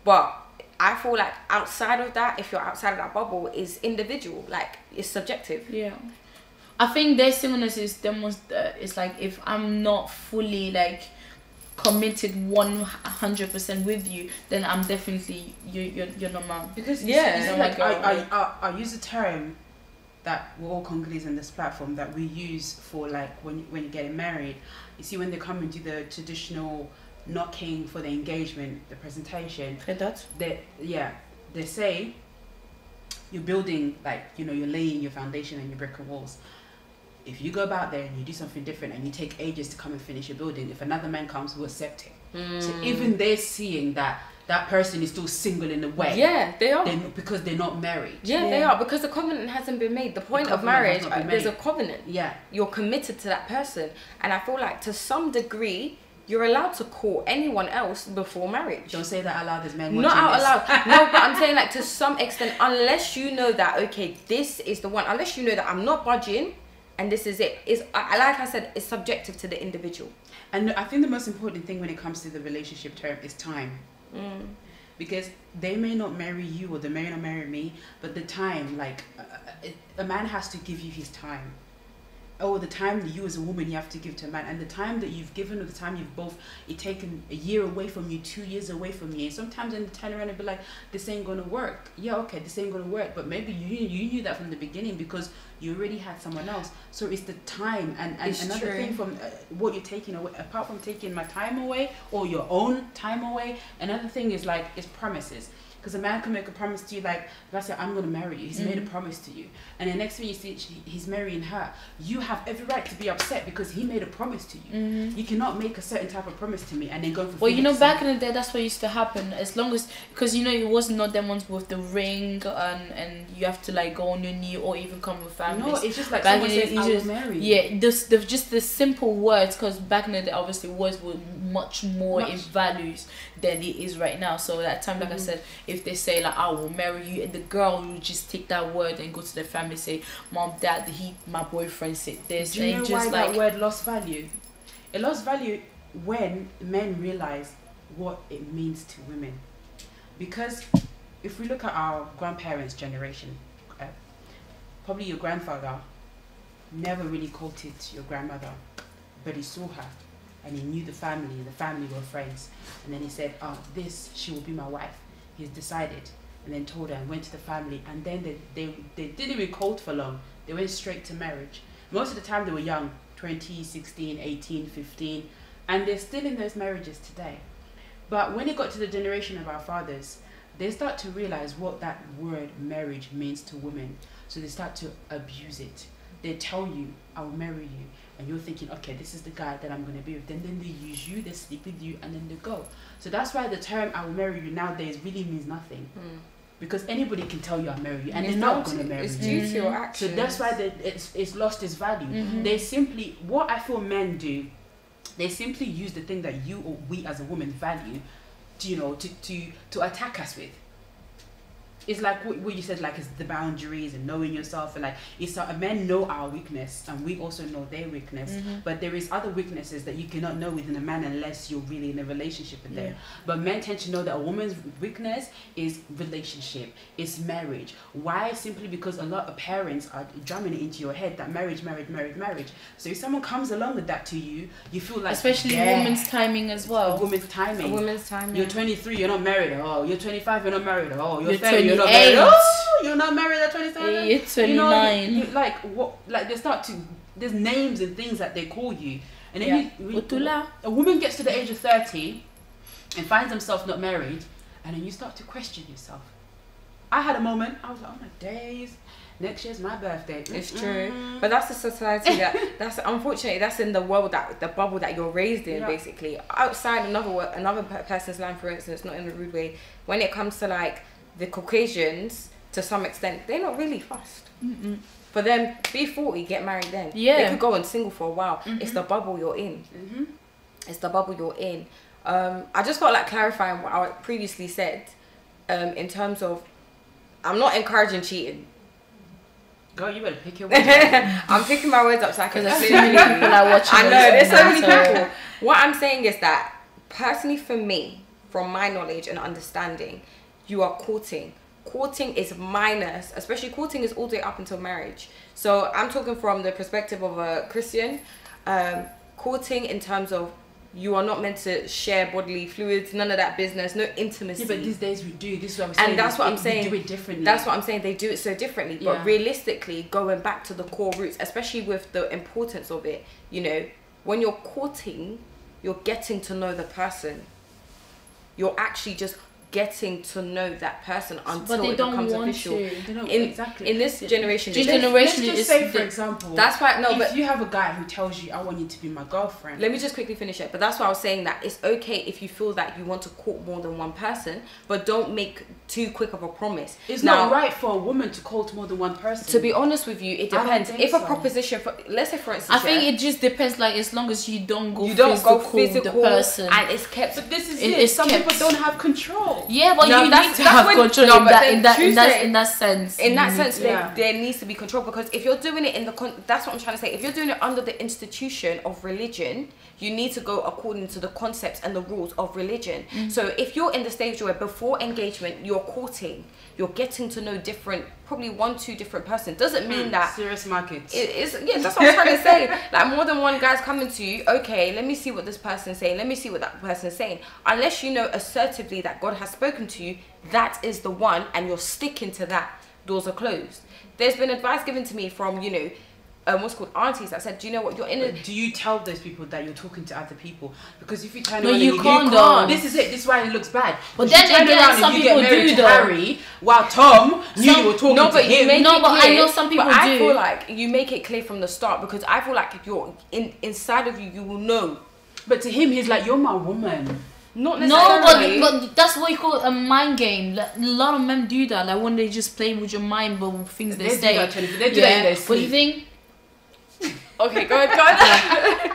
But I feel like outside of that, if you're outside of that bubble, is individual. Like, it's subjective. I think their singleness is the most. It's like if I'm not fully like committed 100% with you, then I'm definitely you're not mine. Because I use a term that we're all Congolese in this platform that we use for like when you're getting married. You see, when they come and do the traditional knocking for the engagement, the presentation, they say you're building, like, you know, you're laying your foundation and your brick and walls. If you go about there and you do something different and you take ages to come and finish your building, if another man comes, we'll accept it. So even they're seeing that person is still single in a way. They are. Because they're not married. They are, because the covenant hasn't been made. The point of marriage, there's a covenant. You're committed to that person. And I feel like to some degree, you're allowed to court anyone else before marriage. Don't say that out loud, there's men watching. Not out loud. No, but I'm saying, like, to some extent, unless you know that, okay, this is the one, unless you know that I'm not budging and this is it, like I said, it's subjective to the individual. And I think the most important thing when it comes to the relationship term is time. Because they may not marry you or they may not marry me, but the time, like, a man has to give you his time. Or the time that you as a woman you have to give to a man, and the time that you've given, or the time you've both taken a year away from you, 2 years away from you. And sometimes then turn around and be like, this ain't gonna work. Yeah, okay, this ain't gonna work, but maybe you knew that from the beginning because you already had someone else. So it's the time, and another thing from what you're taking away, apart from taking my time away or your own time away, another thing is like, it's promises. Because a man can make a promise to you, like if I say I'm gonna marry you, he's made a promise to you, and the next thing you see he's marrying her, you have every right to be upset because he made a promise to you. You cannot make a certain type of promise to me and then go for. Well, you know, back in the day, that's what used to happen. As long as, because you know, it was not them ones with the ring and you have to like go on your knee or even come with families. No, it's just like back someone says, I will marry you. Yeah, just the simple words, because back in the day, obviously, words were much more in values than it is right now. So that time, like I said, if they say like I will marry you, and the girl will just take that word and go to the family, say, Mom, Dad, my boyfriend said this. Do you know just why like, that word lost value? It lost value when men realize what it means to women. Because if we look at our grandparents' generation, probably your grandfather never really courted your grandmother, but he saw her and he knew the family were friends, and then he said, oh, she will be my wife. He's decided, and then told her and went to the family, and then they didn't even court for long. They went straight to marriage. Most of the time they were young, 20, 16, 18, 15, and they're still in those marriages today. But when it got to the generation of our fathers, they start to realize what that word marriage means to women. So they start to abuse it. They tell you, I will marry you. And you're thinking, okay, this is the guy that I'm going to be with. Then they use you, they sleep with you, and then they go. So that's why the term I will marry you nowadays really means nothing. Because anybody can tell you I'll marry you, and they're not going to marry you. It's due to your actions. So that's why it's lost its value. They simply, what I feel men do, they simply use the thing that you or we as a woman value to attack us with. It's like what you said, like it's the boundaries and knowing yourself, and like it's men know our weakness and we also know their weakness. But there is other weaknesses that you cannot know within a man unless you're really in a relationship with them. But men tend to know that a woman's weakness is relationship, is marriage. Why? Simply because a lot of parents are drumming it into your head that marriage. So if someone comes along with that to you, you feel like, especially women's timing as well. A woman's timing. You're 23, you're not married. Oh, you're 25, you're not married. Oh, you're 30, you're not married. Oh, you're not married at 27. You're 29. You like what? Like they start to. There's names and things that they call you, and then a woman gets to the age of 30 and finds themselves not married, and then you start to question yourself. I had a moment. I was like, oh my days. Next year's my birthday. It's true, but that's the society that's unfortunately that's in the world, that the bubble that you're raised in. Basically, outside another person's land, for instance, not in a rude way. When it comes to like the Caucasians, to some extent, they're not really fussed. For them, be 40, get married then. They could go on single for a while. It's the bubble you're in. It's the bubble you're in. I just felt like clarifying what I previously said, in terms of, I'm not encouraging cheating. Girl, you better pick your words up. I'm picking my words up so I can there's so many people that watch. I know, there's so many people. What I'm saying is that, personally for me, from my knowledge and understanding, you are courting. Courting is minus, especially courting is all the way up until marriage. So I'm talking from the perspective of a Christian. Courting in terms of, you are not meant to share bodily fluids, none of that business, no intimacy. Yeah, but these days we do. This is what I'm saying. And that's what I'm saying. We do it differently. That's what I'm saying. They do it so differently. But realistically, going back to the core roots, especially with the importance of it, you know, when you're courting, you're getting to know the person. You're actually just getting to know that person until it becomes official. They don't, exactly. In this generation, let's just say, for example, that's why. No, if you have a guy who tells you, "I want you to be my girlfriend," let me just quickly finish it. But that's why I was saying that it's okay if you feel that you want to court more than one person, but don't make too quick of a promise. It's not right for a woman to court more than one person. To be honest with you, it depends. If a proposition, let's say for instance, I think it just depends. Like as long as you don't go physical with the person, and it's kept. But this is it. Some people don't have control. Yeah, but you need to have control in that sense. In that sense, there needs to be control, because if you're doing it in the that's what I'm trying to say. If you're doing it under the institution of religion, you need to go according to the concepts and the rules of religion. So if you're in the stage where before engagement you're courting, you're getting to know different, probably 1-2 different persons, doesn't mean that serious markets. It is, that's what I'm trying to say. Like more than one guy's coming to you. Okay, let me see what this person's saying. Let me see what that person's saying. Unless you know assertively that God has spoken to you, that is the one, and you're sticking to that. Doors are closed. There's been advice given to me from, you know, what's called aunties that said, do you know what, you're in a... Do you tell those people that you're talking to other people? Because if you turn No, around you and can't, though. this is it. This is why it looks bad. But If then you turn again, around some and you get people married do, to though. Harry, while Tom knew you were talking No, to but you him. make No, it but I clear, know some people but I do. feel like you make it clear from the start, because I feel like if you're inside of you, you will know. But to him, he's like, you're my woman. Not No, necessarily. but that's what you call a mind game. Like, a lot of men do that. Like when they just play with your mind, but with things they They do say. that, Jennifer. They do that in their What do you sleep. think? Okay, go ahead.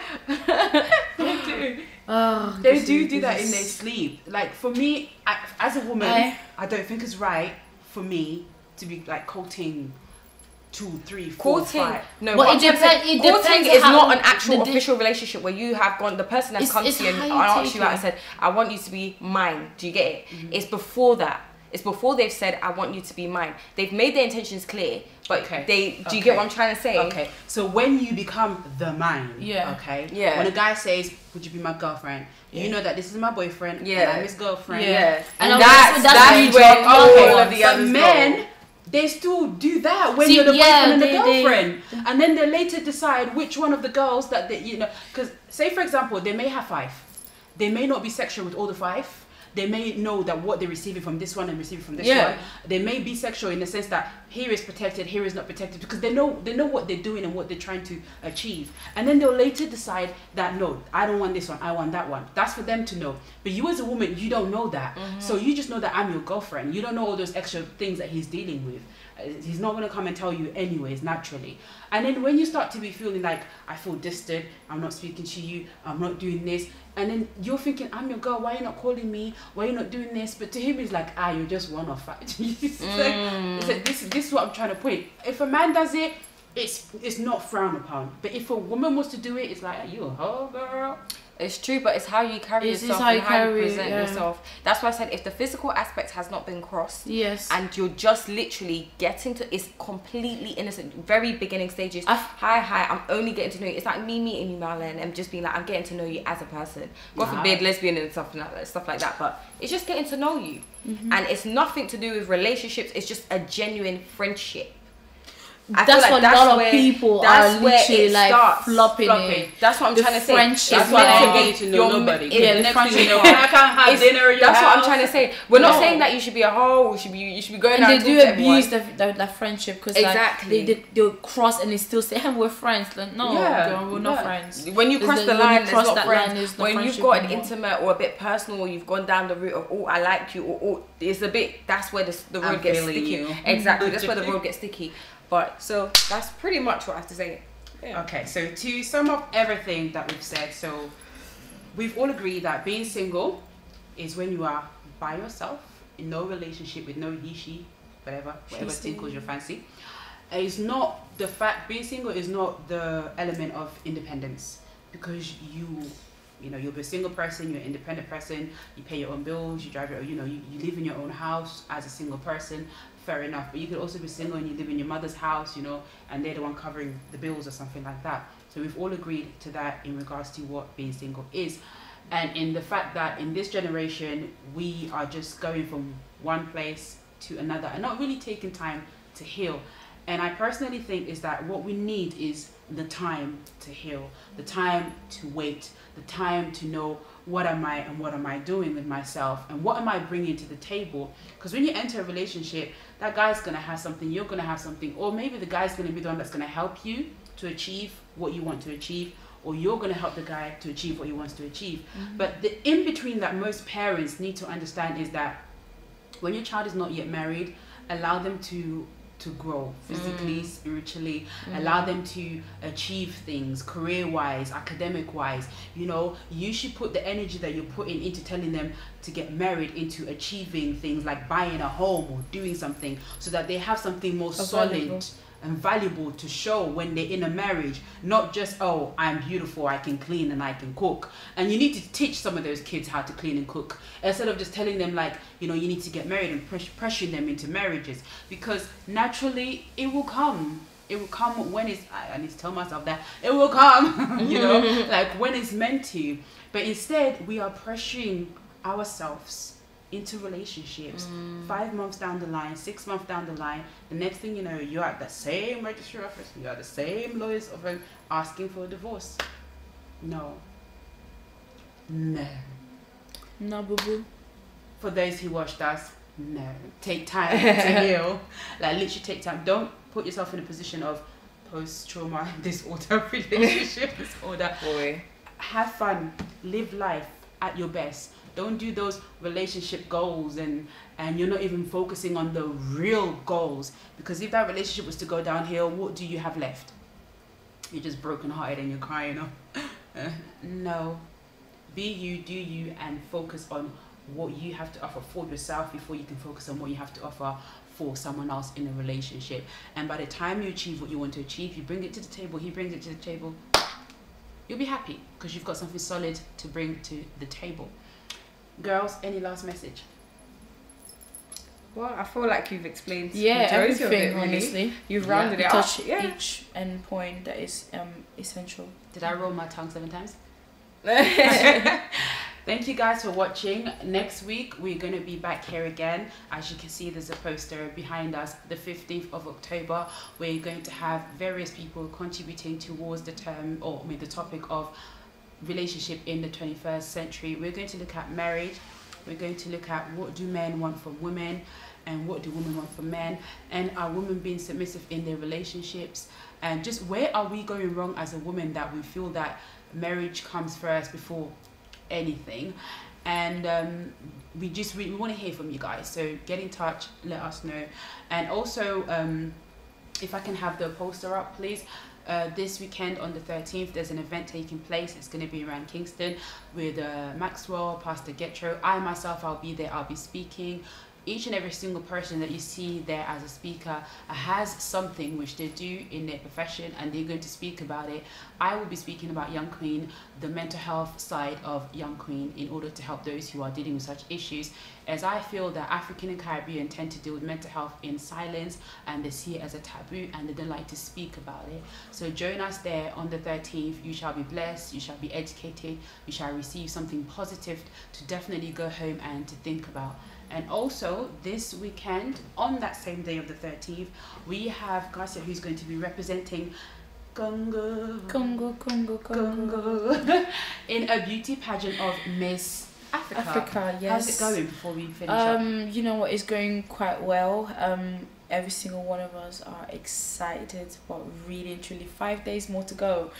Oh, They do that in their sleep. Like for me, as a woman, I don't think it's right for me to be like courting 2, 3, 4, Courting, 5. no, But what it I'm trying to depends- say, it courting depends is how not an actual the official relationship where you have gone, the person has come It's to you and how you asked take you out it. and said, I want you to be mine. Do you get it? It's before that. It's before they've said, I want you to be mine. They've made their intentions clear, but do you get what I'm trying to say? Okay, so when you become the man, Yeah. okay, Yeah. when a guy says, would you be my girlfriend? You know that this is my boyfriend, Yeah. and I'm his girlfriend. Yeah. And And that's that's when when you all drop of the But others men, go. they still do that when See, you're the yeah, boyfriend and the they- girlfriend, and then they later decide which one of the girls that they, you know, because say for example, they may have 5, they may not be sexual with all the 5. They may know that what they're receiving from this one and receiving from this Yeah. one. They may be sexual in the sense that here is protected, here is not protected, because they know what they're doing and what they're trying to achieve. And then they'll later decide that no, I don't want this one, I want that one. That's for them to know. But you as a woman, you don't know that. So you just know that I'm your girlfriend. You don't know all those extra things that he's dealing with. He's not going to come and tell you anyways, naturally. And then when you start to be feeling like, I feel distant, I'm not speaking to you, I'm not doing this, and then you're thinking, I'm your girl, why are you not calling me, why are you not doing this? But to him it's like, you're just one of 5. It's like, this is what I'm trying to point. If a man does it, it's not frowned upon. But if a woman wants to do it, it's like, are you a hoe, girl? It's true, but it's how you carry It's yourself how you and how you carry, present yeah. yourself. That's why I said, if the physical aspect has not been crossed, Yes. and you're just literally getting to, it's completely innocent, very beginning stages. I've- Hi, I'm only getting to know you. It's like me meeting you, Marlon, and just being like, I'm getting to know you as a person. God forbid lesbian and stuff like that, but it's just getting to know you. And it's nothing to do with relationships, it's just a genuine friendship. I feel That's like what a that's lot of where- people that's are where literally it like starts flopping it. That's what I'm The trying to say. friendship It's That's why meant I to don't get to know you're- nobody. yeah, the the next thing you friendship- know, I can't have It's- dinner at your That's house. what I'm trying to say. We're not No. saying that you should be a hoe. You should be going And out they and do talk to everyone. abuse that friendship because Exactly. like, they'll cross and they still say, hey, we're friends. Like, no, Yeah, girl, we're not yeah. friends. When you There's cross the when line, you it's cross not that friends. line, it's not When you've friendship got an anymore. intimate or a bit personal, or you've gone down the route of, oh, I like you, or it's a bit, that's where the I'm road gets feeling sticky. you. Exactly, that's where the road gets sticky. But, so, that's pretty much what I have to say. Yeah. Okay, so to sum up everything that we've said, so we've all agreed that being single is when you are by yourself, in no relationship with no he, she, whatever tinkles your fancy. It's not the fact, being single is not the element of independence, because you'll be a single person, you're an independent person, you pay your own bills, you drive your, you live in your own house as a single person. Fair enough, but you could also be single and you live in your mother's house, and they're the one covering the bills or something like that. So we've all agreed to that in regards to what being single is, and in the fact that in this generation we are just going from one place to another and not really taking time to heal. And I personally think is that what we need is the time to heal, the time to wait, the time to know what am I and what am I doing with myself and what am I bringing to the table. Because when you enter a relationship, that guy's going to have something, you're going to have something, or maybe the guy's going to be the one that's going to help you to achieve what you want to achieve, or you're going to help the guy to achieve what he wants to achieve. But the in between that most parents need to understand is that when your child is not yet married, allow them to grow physically, spiritually, allow them to achieve things career-wise, academic-wise. You should put the energy that you're putting into telling them to get married into achieving things like buying a home or doing something, so that they have something more solid and valuable to show when they're in a marriage, not just, oh, I'm beautiful, I can clean and I can cook. And you need to teach some of those kids how to clean and cook, instead of just telling them like, you need to get married and pressuring them into marriages, because naturally it will come. It will come when it's, I need to tell myself that, it will come, like when it's meant to. But instead we are pressuring ourselves into relationships. 5 months down the line, 6 months down the line, the next thing you know, you're at the same registry office, you're at the same lawyer's office asking for a divorce. No. No. No, boo boo. For those who watched us, no. Take time to heal. Like, literally take time. Don't put yourself in a position of post-trauma disorder, relationship disorder. Boy. Have fun. Live life at your best. Don't do those relationship goals and you're not even focusing on the real goals. Because if that relationship was to go downhill, what do you have left? You're just broken-hearted and you're crying. No. Be you, do you, and focus on what you have to offer for yourself before you can focus on what you have to offer for someone else in a relationship. And by the time you achieve what you want to achieve, you bring it to the table, he brings it to the table, you'll be happy because you've got something solid to bring to the table. Girls, any last message? Well, I feel like you've explained Yeah, majority of everything, it, really. honestly. You've rounded it up. Touch Yeah. each end point that is essential. Did I roll my tongue 7 times? Thank you guys for watching. Next week we're going to be back here again. As you can see, there's a poster behind us. The 15th of October, we're going to have various people contributing towards the term, or I mean the topic of relationship in the 21st century. We're going to look at marriage. We're going to look at what do men want from women and what do women want from men, and are women being submissive in their relationships, and just where are we going wrong as a woman that we feel that marriage comes first before anything. And we want to hear from you guys, so get in touch, let us know. And also if I can have the poster up, please. This weekend on the 13th there's an event taking place. It's going to be around Kingston with Maxwell, Pastor Getro. I myself, I'll be there, I'll be speaking. Each and every single person that you see there as a speaker has something which they do in their profession, and they're going to speak about it. I will be speaking about Young Queen, the mental health side of Young Queen, in order to help those who are dealing with such issues, as I feel that African and Caribbean tend to deal with mental health in silence, and they see it as a taboo and they don't like to speak about it. So join us there on the 13th. You shall be blessed, you shall be educated, you shall receive something positive to definitely go home and to think about. And also this weekend, on that same day of the 13th, we have Garcia, who's going to be representing Congo in a beauty pageant of Miss Africa. Yes. How's it going before we finish up? You know what, it's going quite well. Every single one of us are excited, but really and truly 5 days more to go.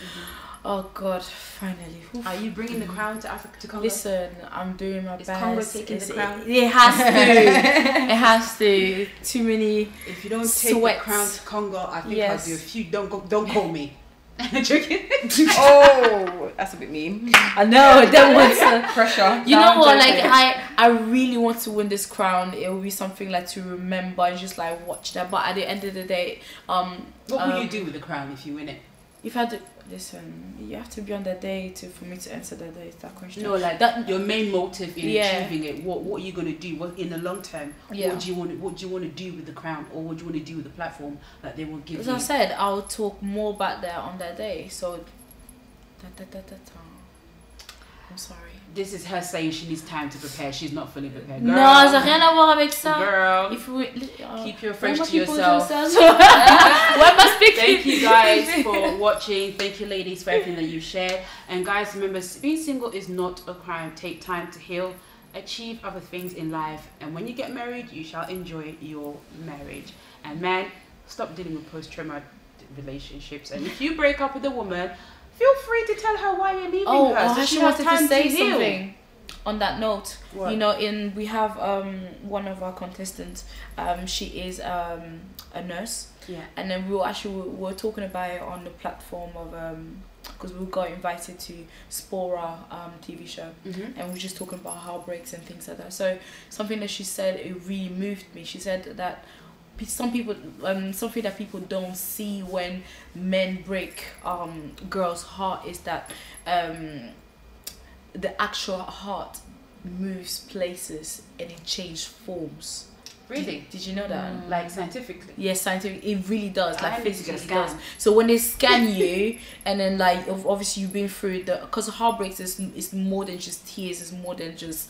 Oh God, finally. Oof. Are you bringing the crown to Africa, to Congo? Listen, I'm doing my best. Is Congo taking the crown? It has to. It has to. Too many. If you don't take sweats. the crown to Congo, I think Yes. I'll do a few. Don't call me. Joking. Oh, that's a bit mean. I know. That was Pressure. You know No, what? I'm Like joking. I really want to win this crown. It will be something like to remember and just like watch that. But at the end of the day, What will you do with the crown if you win it? If I do, listen, you have to be on that day for me to answer that day. That question. No, like that. your main motive in Yeah. achieving it. What are you gonna do? What in the long term? Yeah. What do you want to do with the crown, or what do you want to do with the platform that they will give As you? I said, I'll talk more about that on that day. So, I'm sorry. This is her saying she needs time to prepare. She's not fully prepared. Non, Girl, ça n'a rien à voir avec ça. girl, Il faut keep your French Why to am I yourself. Why am I speaking? Thank you guys for watching. Thank you ladies for everything that you shared. And guys, remember, being single is not a crime. Take time to heal, achieve other things in life, and when you get married, you shall enjoy your marriage. And man, stop dealing with post-trauma relationships. And if you break up with a woman, feel free to tell her why you're leaving her. I So she actually has wanted time to say heal. something on that note. What? You know, we have one of our contestants. She is a nurse. Yeah. And then we were talking about it on the platform of because we got invited to Spora TV show, and we were just talking about heartbreaks and things like that. So something that she said, it really moved me. She said that some people something that people don't see when men break girls' heart is that the actual heart moves places and it changes forms. Really? Did you know that? Like scientifically? Yes, scientific. It really does. I Like need to get a physically does. scan. So when they scan you, and then like obviously you've been through because heartbreaks is more than just tears. It's more than just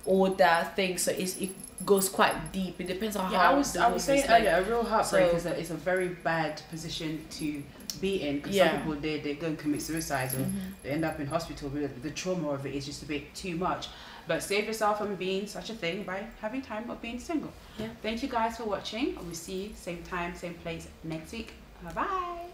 all that thing. So it goes quite deep. It depends on how. I was saying like, earlier, a real heartbreak is a very bad position to be in, because some people they go and commit suicide, or they end up in hospital. The trauma of it is just a bit too much. But save yourself from being such a thing by having time of being single. Yeah. Thank you guys for watching. We'll see you same time, same place next week. Bye.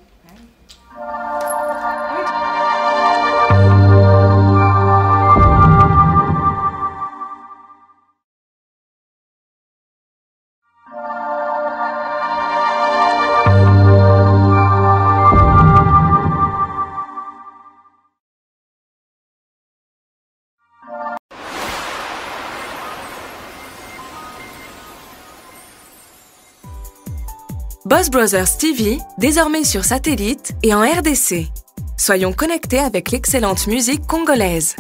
Boss Brothers TV, désormais sur satellite et en RDC. Soyons connectés avec l'excellente musique congolaise.